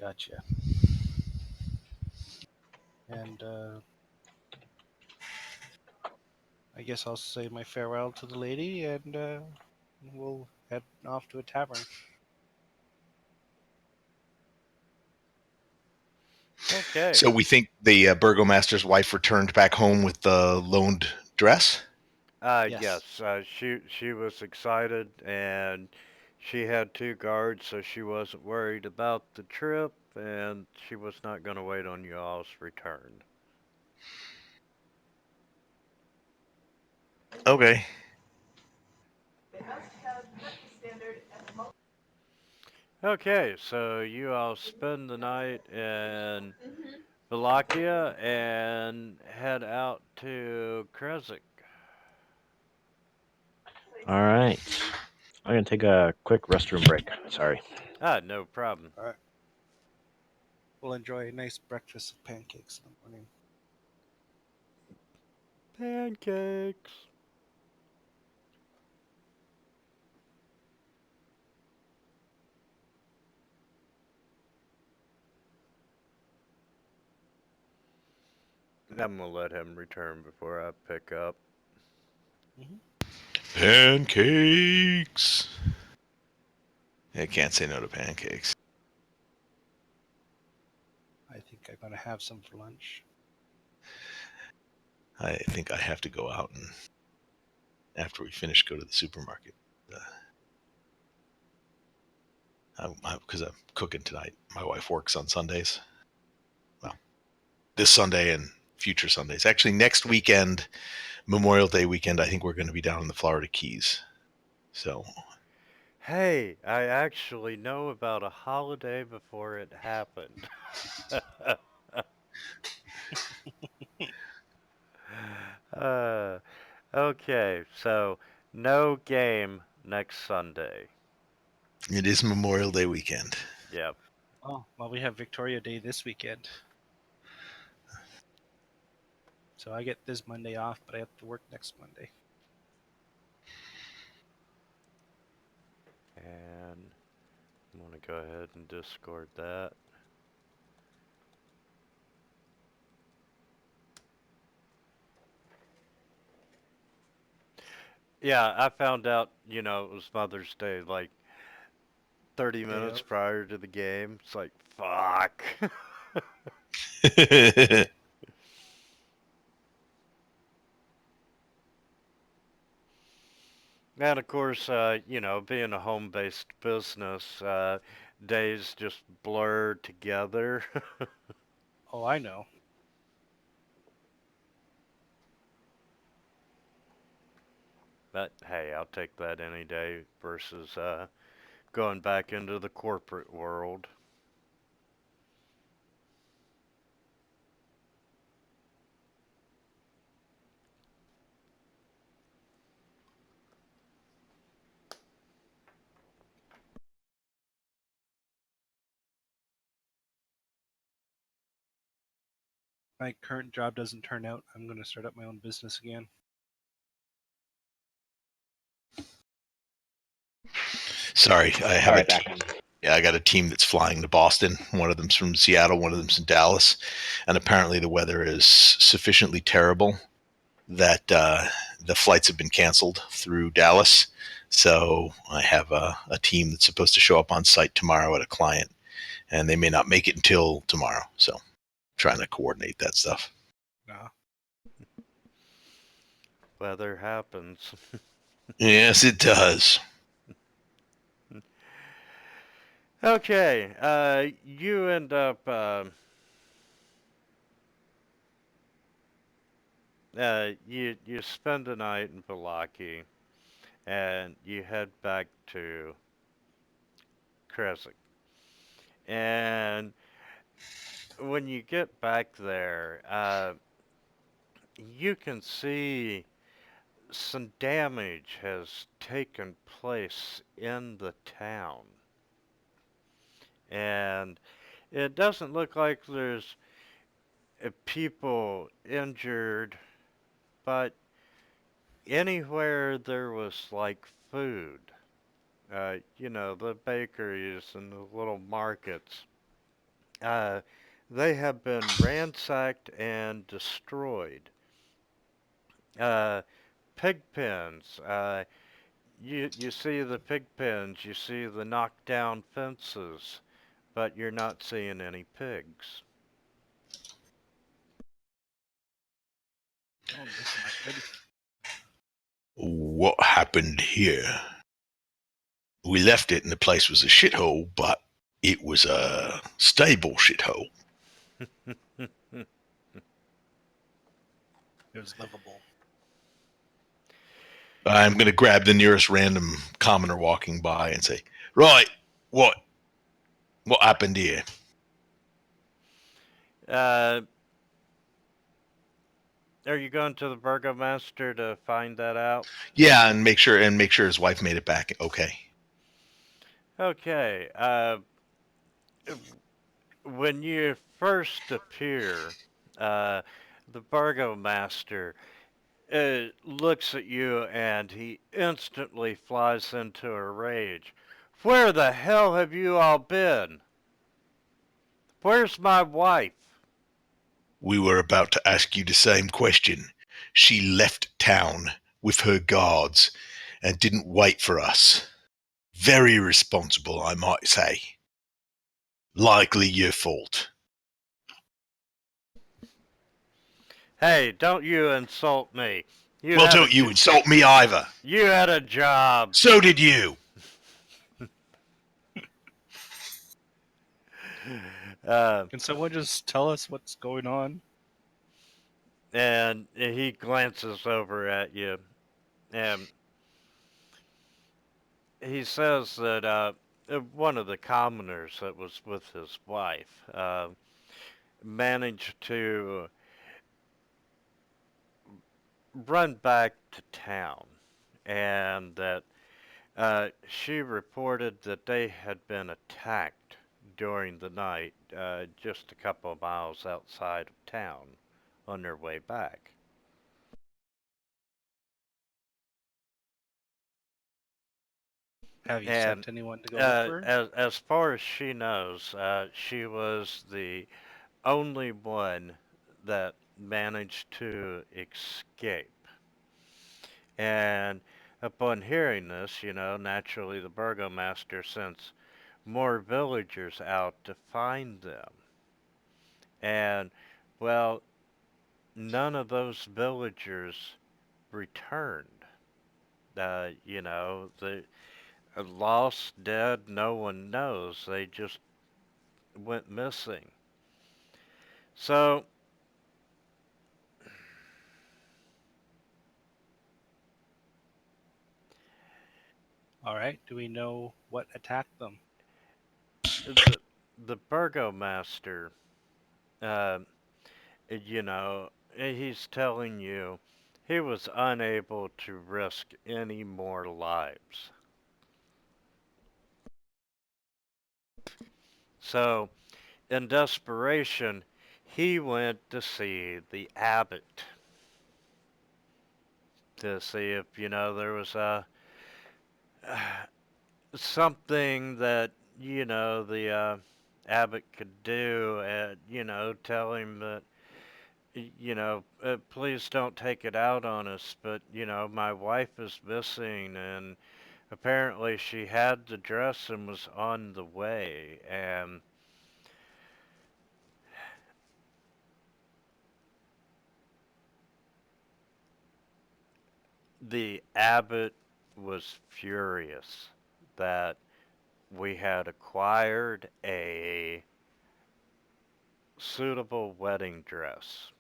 Gotcha. And I guess I'll say my farewell to the lady, and we'll head off to a tavern. Okay. So we think the burgomaster's wife returned back home with the loaned dress? Yes. Yes, she was excited, and she had two guards, so she wasn't worried about the trip, and she was not going to wait on you all's return. Okay. Okay, so you all spend the night in Wallachia and head out to Kresik. All right. I'm going to take a quick restroom break. Sorry. No problem. All right. We'll enjoy a nice breakfast of pancakes in the morning. Pancakes. I'm gonna let him return before I pick up. Hmm. Pancakes. I can't say no to pancakes. I think I'm gonna have some for lunch. I think I have to go out and, after we finish, go to the supermarket. Because I'm cooking tonight. My wife works on Sundays. Well, this Sunday and future Sundays. Actually, next weekend, Memorial Day weekend, I think we're going to be down in the Florida Keys. So, Hey, I actually know about a holiday before it happened. uh, okay, so no game next Sunday. it is Memorial Day weekend. Yep. Oh, well, we have Victoria Day this weekend. So I get this Monday off, but I have to work next Monday. And I'm gonna go ahead and discord that. Yeah, I found out, it was Mother's Day like 30 Day minutes of. prior to the game. It's like, fuck. And of course, being a home-based business, days just blur together. Oh, I know. But hey, I'll take that any day versus going back into the corporate world. My current job doesn't turn out, I'm gonna start up my own business again. Sorry, I have a team. Yeah, I got a team that's flying to Boston. One of them's from Seattle, one of them's in Dallas, and apparently the weather is sufficiently terrible that the flights have been canceled through Dallas. So I have a team that's supposed to show up on site tomorrow at a client, and they may not make it until tomorrow. So trying to coordinate that stuff. No. Weather happens. Yes, it does. Okay, you end up, you spend the night in Balaki, and you head back to Kresik. And when you get back there, you can see some damage has taken place in the town. And it doesn't look like there's people injured, but anywhere there was like food, the bakeries and the little markets, uh, they have been ransacked and destroyed. Uh, Pig pens, you see the pig pens, you see the knocked down fences, but you're not seeing any pigs. Oh, this is not good. What happened here? We left it and the place was a shithole, but it was a stable shithole. It was livable. I'm going to grab the nearest random commoner walking by and say, "Right, what? What happened here?" uh, are you going to the burgomaster to find that out? Yeah, and make sure his wife made it back okay. Okay, when you first appear, uh, the Burgomaster looks at you and he instantly flies into a rage. Where the hell have you all been? Where's my wife? We were about to ask you the same question. She left town with her guards and didn't wait for us. Very irresponsible, I might say. Likely your fault. Hey, don't you insult me. You Well, had a don't you insult me either. you had a job. So did you. Uh, Can someone just tell us what's going on? and he glances over at you, and he says that one of the commoners that was with his wife managed to run back to town, and that she reported that they had been attacked during the night just a couple of miles outside of town on their way back. Have you And sent anyone to go look for her? as far as she knows, she was the only one that managed to escape. And upon hearing this, naturally the burgomaster sends more villagers out to find them. And, well, none of those villagers returned. The lost, dead, no one knows. They just went missing. So, All right. Do we know what attacked them? the burgomaster, uh, he's telling you he was unable to risk any more lives. So, in desperation, he went to see the abbot to see if, there was something that, the abbot could do and, tell him that, please don't take it out on us, but, my wife is missing and apparently she had the dress and was on the way. And the abbot was furious that we had acquired a suitable wedding dress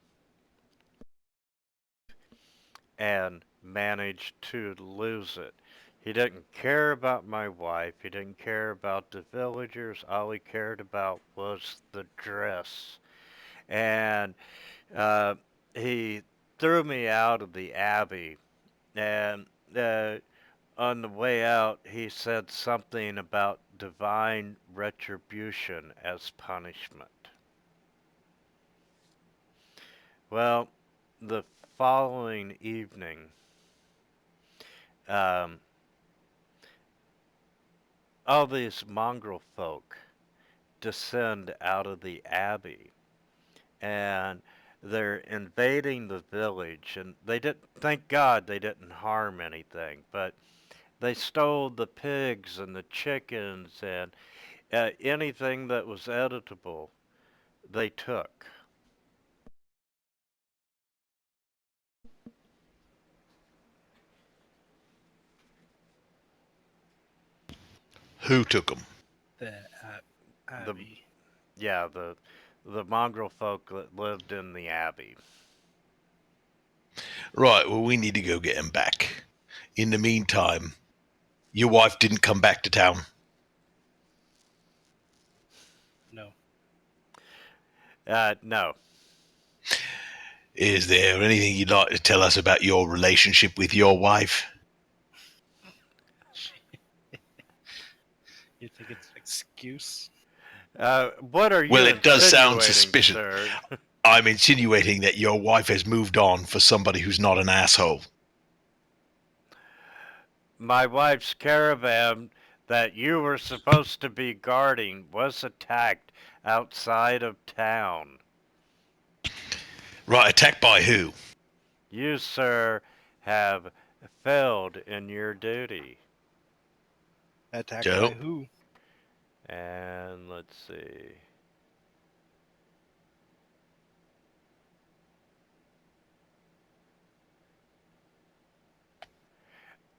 and managed to lose it. He didn't care about my wife. He didn't care about the villagers. All he cared about was the dress. And uh, he threw me out of the abbey. And on the way out, he said something about divine retribution as punishment. Well, the following evening, um, all these mongrel folk descend out of the abbey and they're invading the village. And they didn't, thank God they didn't harm anything, but they stole the pigs and the chickens and anything that was editable, they took. Who took them? The The Abbey. yeah, the mongrel folk that lived in the abbey. Right, well, we need to go get him back. In the meantime, your wife didn't come back to town. No. No. Is there anything you'd like to tell us about your relationship with your wife? You think it's an excuse? What are Well, you it does sound insinuating, suspicious. sir? I'm insinuating that your wife has moved on for somebody who's not an asshole. My wife's caravan that you were supposed to be guarding was attacked outside of town. Right, attacked by who? You, sir, have failed in your duty. Attacked by Joe? who? And let's see.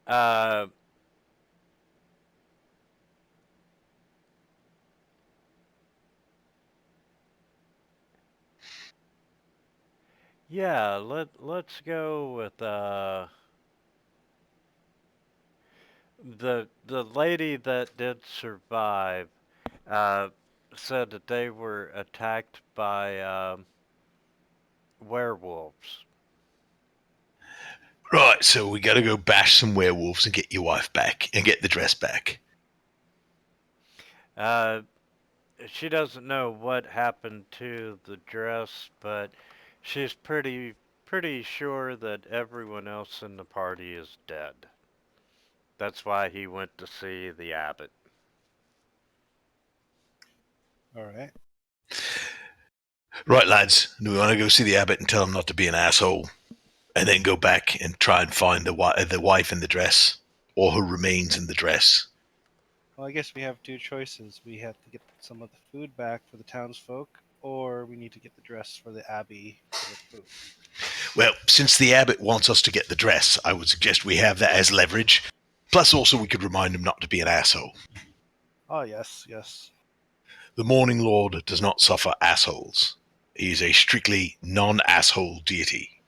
Uh, yeah, let's go with the lady that did survive. Uh, said that they were attacked by werewolves. Right, so we gotta go bash some werewolves and get your wife back and get the dress back. Uh, she doesn't know what happened to the dress, but she's pretty sure that everyone else in the party is dead. That's why he went to see the abbot. All right. Right, lads, do we want to go see the abbot and tell him not to be an asshole, and then go back and try and find the wife in the dress, or her remains in the dress? Well, I guess we have two choices. We have to get some of the food back for the townsfolk, or we need to get the dress for the abbey for the food. Well, since the abbot wants us to get the dress, I would suggest we have that as leverage. Plus, also, we could remind him not to be an asshole. Oh, yes, yes. The Morning Lord does not suffer assholes. He is a strictly non-asshole deity.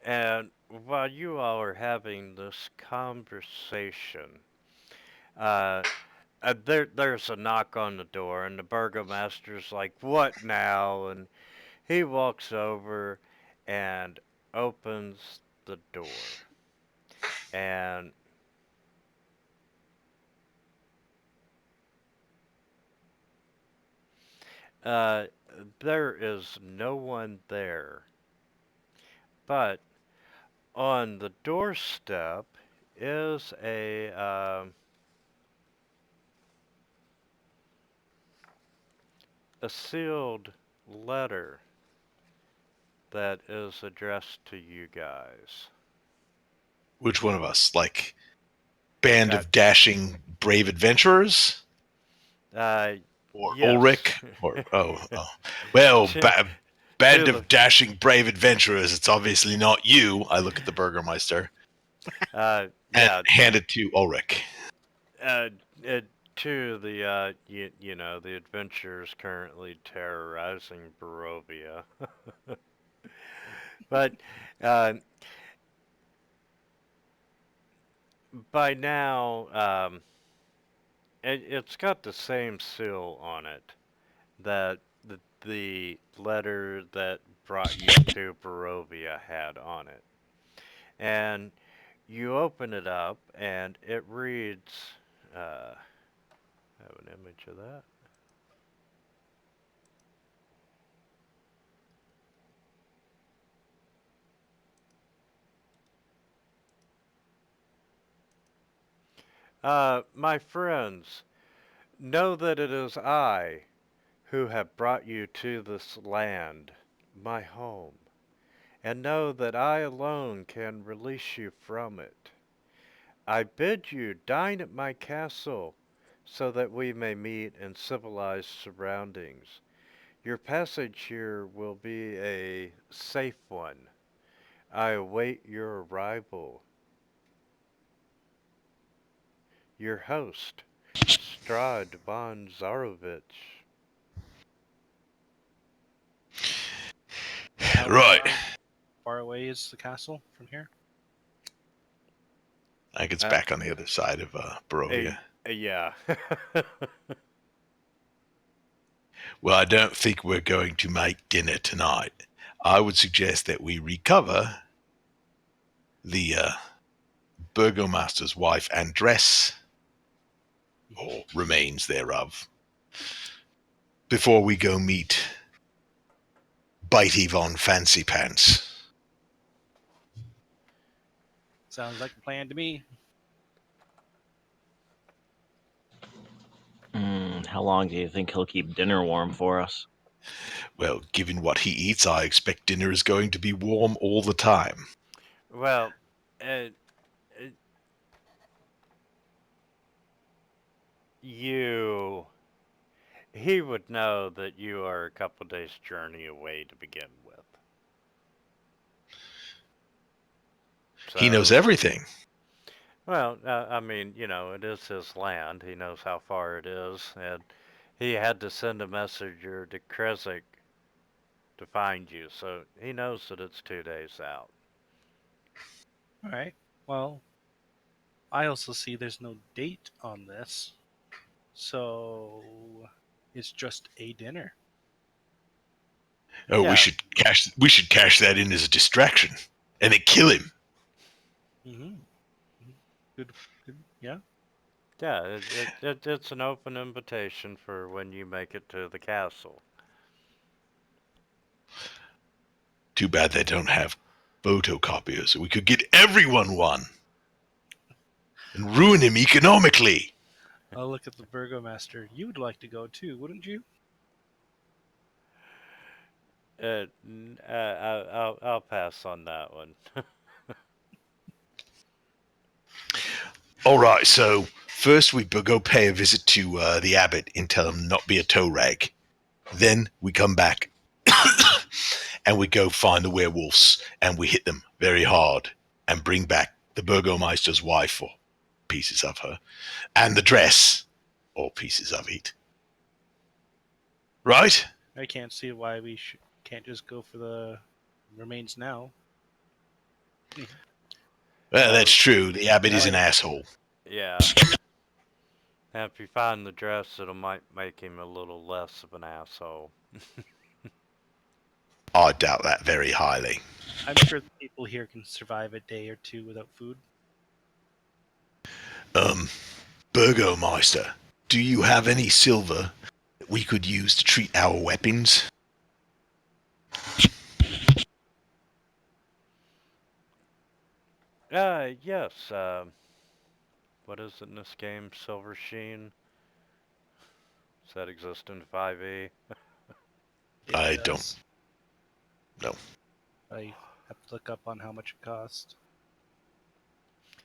And while you all are having this conversation, uh, there's a knock on the door, and the burgomaster's like, "What now?" And he walks over and opens the door, and uh, there is no one there, but on the doorstep is a sealed letter that is addressed to you guys. Which one of us? Like, band Uh, of dashing brave adventurers? uh, Or yes. Ulrich? Or, oh. Well, to, band to the of dashing brave adventurers, it's obviously not you. I look at the Burgermeister and yeah, hand it to Ulrich. uh, uh, to the the adventurers currently terrorizing Barovia. But uh, by now, it's got the same seal on it that the letter that brought you to Barovia had on it. And you open it up, and it reads, I have an image of that. My friends, know that it is I who have brought you to this land, my home, and know that I alone can release you from it. I bid you dine at my castle, so that we may meet in civilized surroundings. Your passage here will be a safe one. I await your arrival. Your host, Strahd von Zarovich. How Right. far away is the castle from here? I think it's Uh, back on the other side of Barovia. yeah. Well, I don't think we're going to make dinner tonight. I would suggest that we recover the Burgomaster's wife and dress or remains thereof, before we go meet Bitey Von Fancy Pants. Sounds like a plan to me. How long do you think he'll keep dinner warm for us? Well, given what he eats, I expect dinner is going to be warm all the time. Well, uh, uh, you. He would know that you are a couple days' journey away to begin with. He knows So, everything. well, I mean, it is his land. He knows how far it is, and he had to send a messenger to Kresik to find you, so he knows that it's 2 days out. All right. Well, I also see there's no date on this, so it's just a dinner. Oh, we Yeah, should cash that in as a distraction, and then kill him. Mm-hmm. Good. Good. Yeah. yeah, it's an open invitation for when you make it to the castle. Too bad they don't have photocopiers, so we could get everyone one and ruin him economically. I'll look at the burgomaster. You would like to go too, wouldn't you? I'll pass on that one. All right, so first we go pay a visit to the abbot and tell him not be a toe rag. Then we come back and we go find the werewolves and we hit them very hard and bring back the burgomeister's wife or pieces of her and the dress or pieces of it. Right? I can't see why we can't just go for the remains now. Well, Uh, that's true. The abbot is an Right. asshole. yeah. And if you find the dress, it'll might make him a little less of an asshole. I doubt that very highly. I'm sure the people here can survive a day or two without food. Um, Burgomeister, do you have any silver that we could use to treat our weapons? Yes. What is it in this game? Silver Sheen? Does that exist in 5e? It I don't does. know. I have to look up on how much it costs.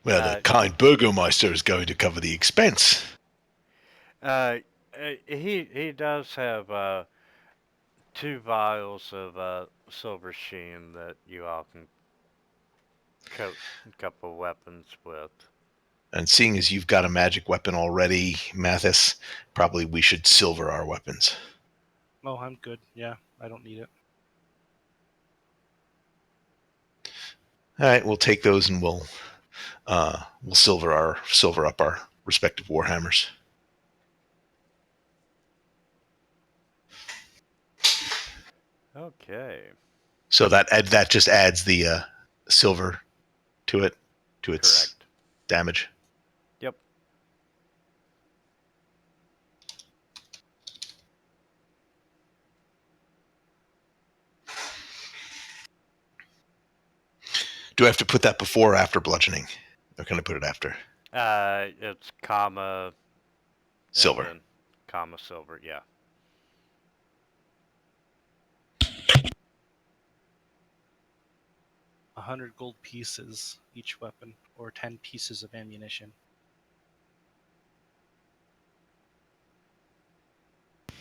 Well, the Uh, kind Burgomeister is going to cover the expense. uh, he does have 2 vials of Silver Sheen that you all can coat a couple weapons with. And seeing as you've got a magic weapon already, Mathis, probably we should silver our weapons. Oh, I'm good. Yeah, I don't need it. All right, we'll take those and we'll silver up our respective warhammers. Okay. So that just adds the silver to it, to its Correct. damage. Yep. Do I have to put that before or after bludgeoning? Or can I put it after? It's comma and Silver. then comma silver. Yeah. 100 gold pieces each weapon, or 10 pieces of ammunition.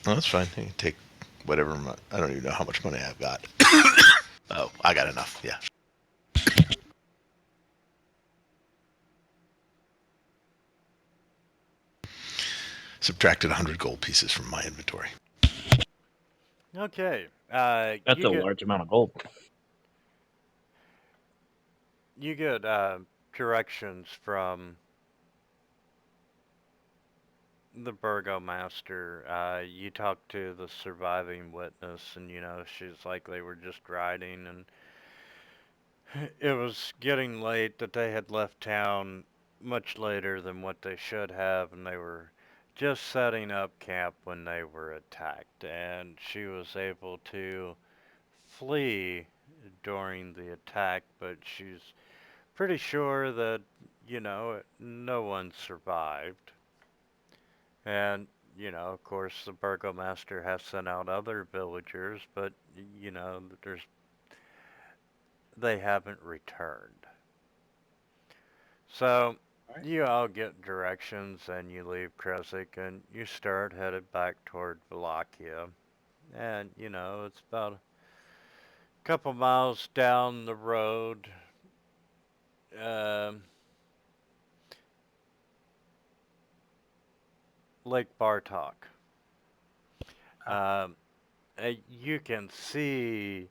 Oh, that's fine. You can take whatever. I don't even know how much money I've got. Oh, I got enough. Yeah. Subtracted 100 gold pieces from my inventory. Okay. That's a large amount of gold. You get directions from the burgomaster. You talk to the surviving witness, and she's like they were just riding, and it was getting late that they had left town much later than what they should have, and they were just setting up camp when they were attacked, and she was able to flee during the attack, but she's pretty sure that, no one survived. And, of course, the burgomaster has sent out other villagers, but, they haven't returned. So, All right. you all get directions and you leave Kresik and you start headed back toward Wallachia. And, it's about a couple miles down the road. Um, Lake Bartok. Ah, Um, you can see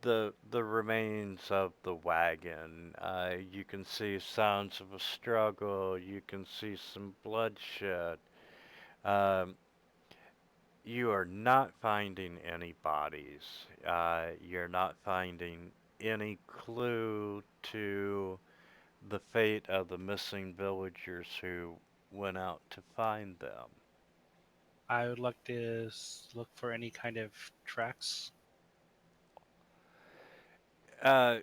the remains of the wagon. You can see signs of a struggle. You can see some bloodshed. Um, you are not finding any bodies. You're not finding any clue to the fate of the missing villagers who went out to find them. I would like to look for any kind of tracks. Uh,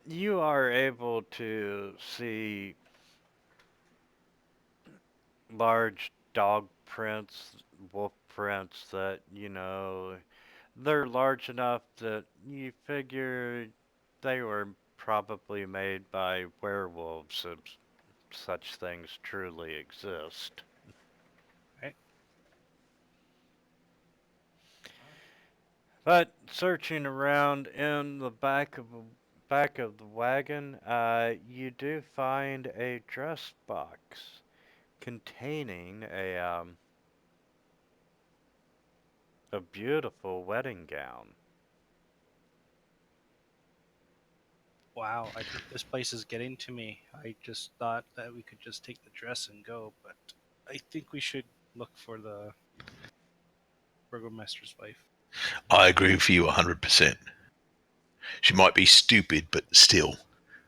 you are able to see large dog prints, wolf prints that, they're large enough that you figure they were probably made by werewolves if such things truly exist. Right. But searching around in the back of the wagon, you do find a dress box containing a beautiful wedding gown. Wow, I think this place is getting to me. I just thought that we could just take the dress and go, but I think we should look for the burgomaster's wife. I agree with you 100%. She might be stupid, but still,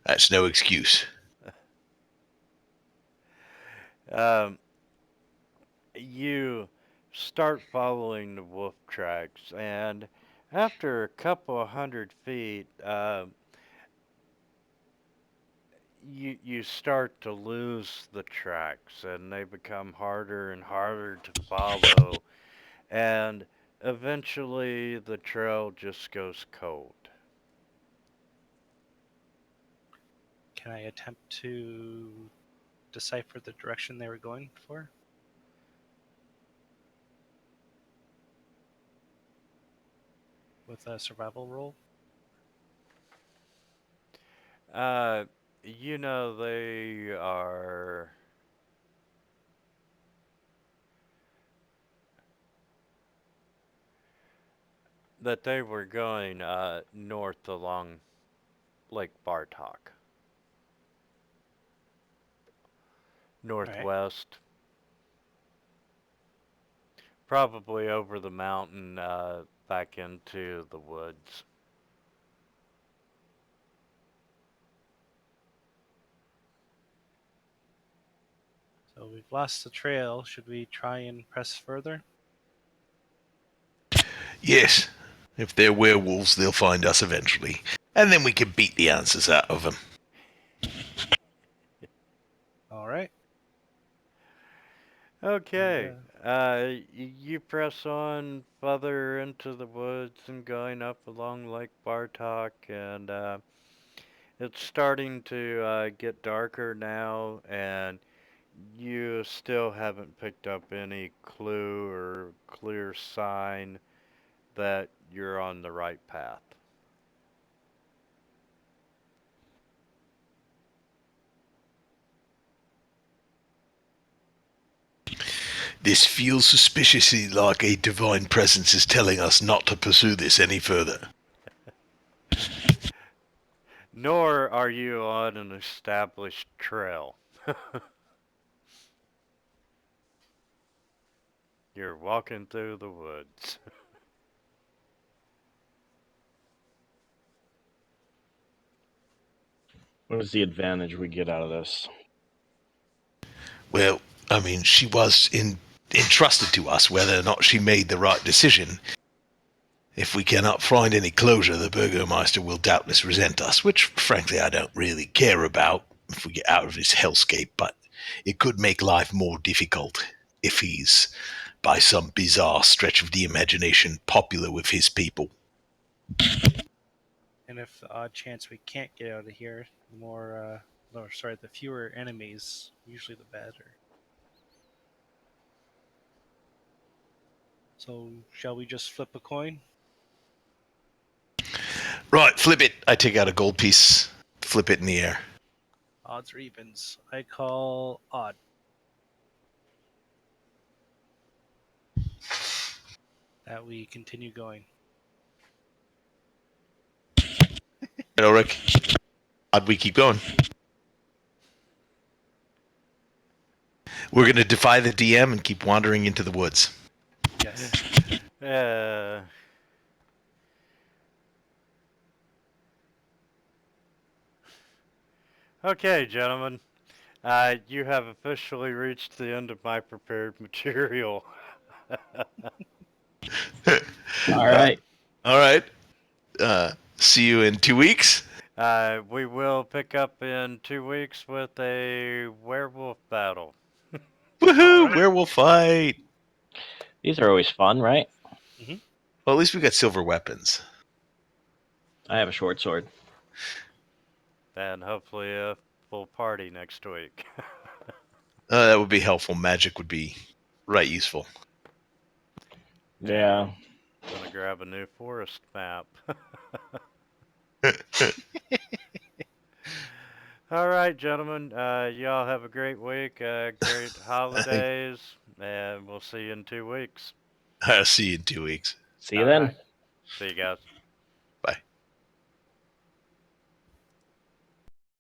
that's no excuse. Um, you start following the wolf tracks, and after a couple of 100 feet, you start to lose the tracks, and they become harder and harder to follow, and eventually the trail just goes cold. Can I attempt to decipher the direction they were going for with a survival roll? Uh, they are that they were going north along Lake Bartok, All right. northwest, probably over the mountain back into the woods. So we've lost the trail. Should we try and press further? Yes, if they're werewolves, they'll find us eventually. And then we can beat the answers out of them. All right. And Okay, you press on further into the woods and going up along Lake Bartok, and it's starting to get darker now, and you still haven't picked up any clue or clear sign that you're on the right path. This feels suspiciously like a divine presence is telling us not to pursue this any further. Nor are you on an established trail. You're walking through the woods. What is the advantage we get out of this? Well, I mean, she was entrusted to us. Whether or not she made the right decision, if we cannot find any closure, the Burgomeister will doubtless resent us, which, frankly, I don't really care about if we get out of this hellscape, but it could make life more difficult if he's, by some bizarre stretch of the imagination, popular with his people. And if the odd chance we can't get out of here, the more, no, sorry, the fewer enemies, usually the better. So, shall we just flip a coin? Right, flip it. I take out a gold piece, flip it in the air. Odds or evens? I call odd. That we continue going. Ulrich, how'd we keep going? We're going to defy the DM and keep wandering into the woods. Yes. Uh, okay, gentlemen. You have officially reached the end of my prepared material. All right. All right. See you in 2 weeks. We will pick up in 2 weeks with a werewolf battle. Woohoo! All right. Werewolf fight. These are always fun, right? Well, at least we got silver weapons. I have a short sword. And hopefully a full party next week. That would be helpful. Magic would be right useful. Yeah. Gonna grab a new forest map. All right, gentlemen. Y'all have a great week, great holidays, and we'll see you in 2 weeks. I'll see you in 2 weeks. See you All then. right. See you guys.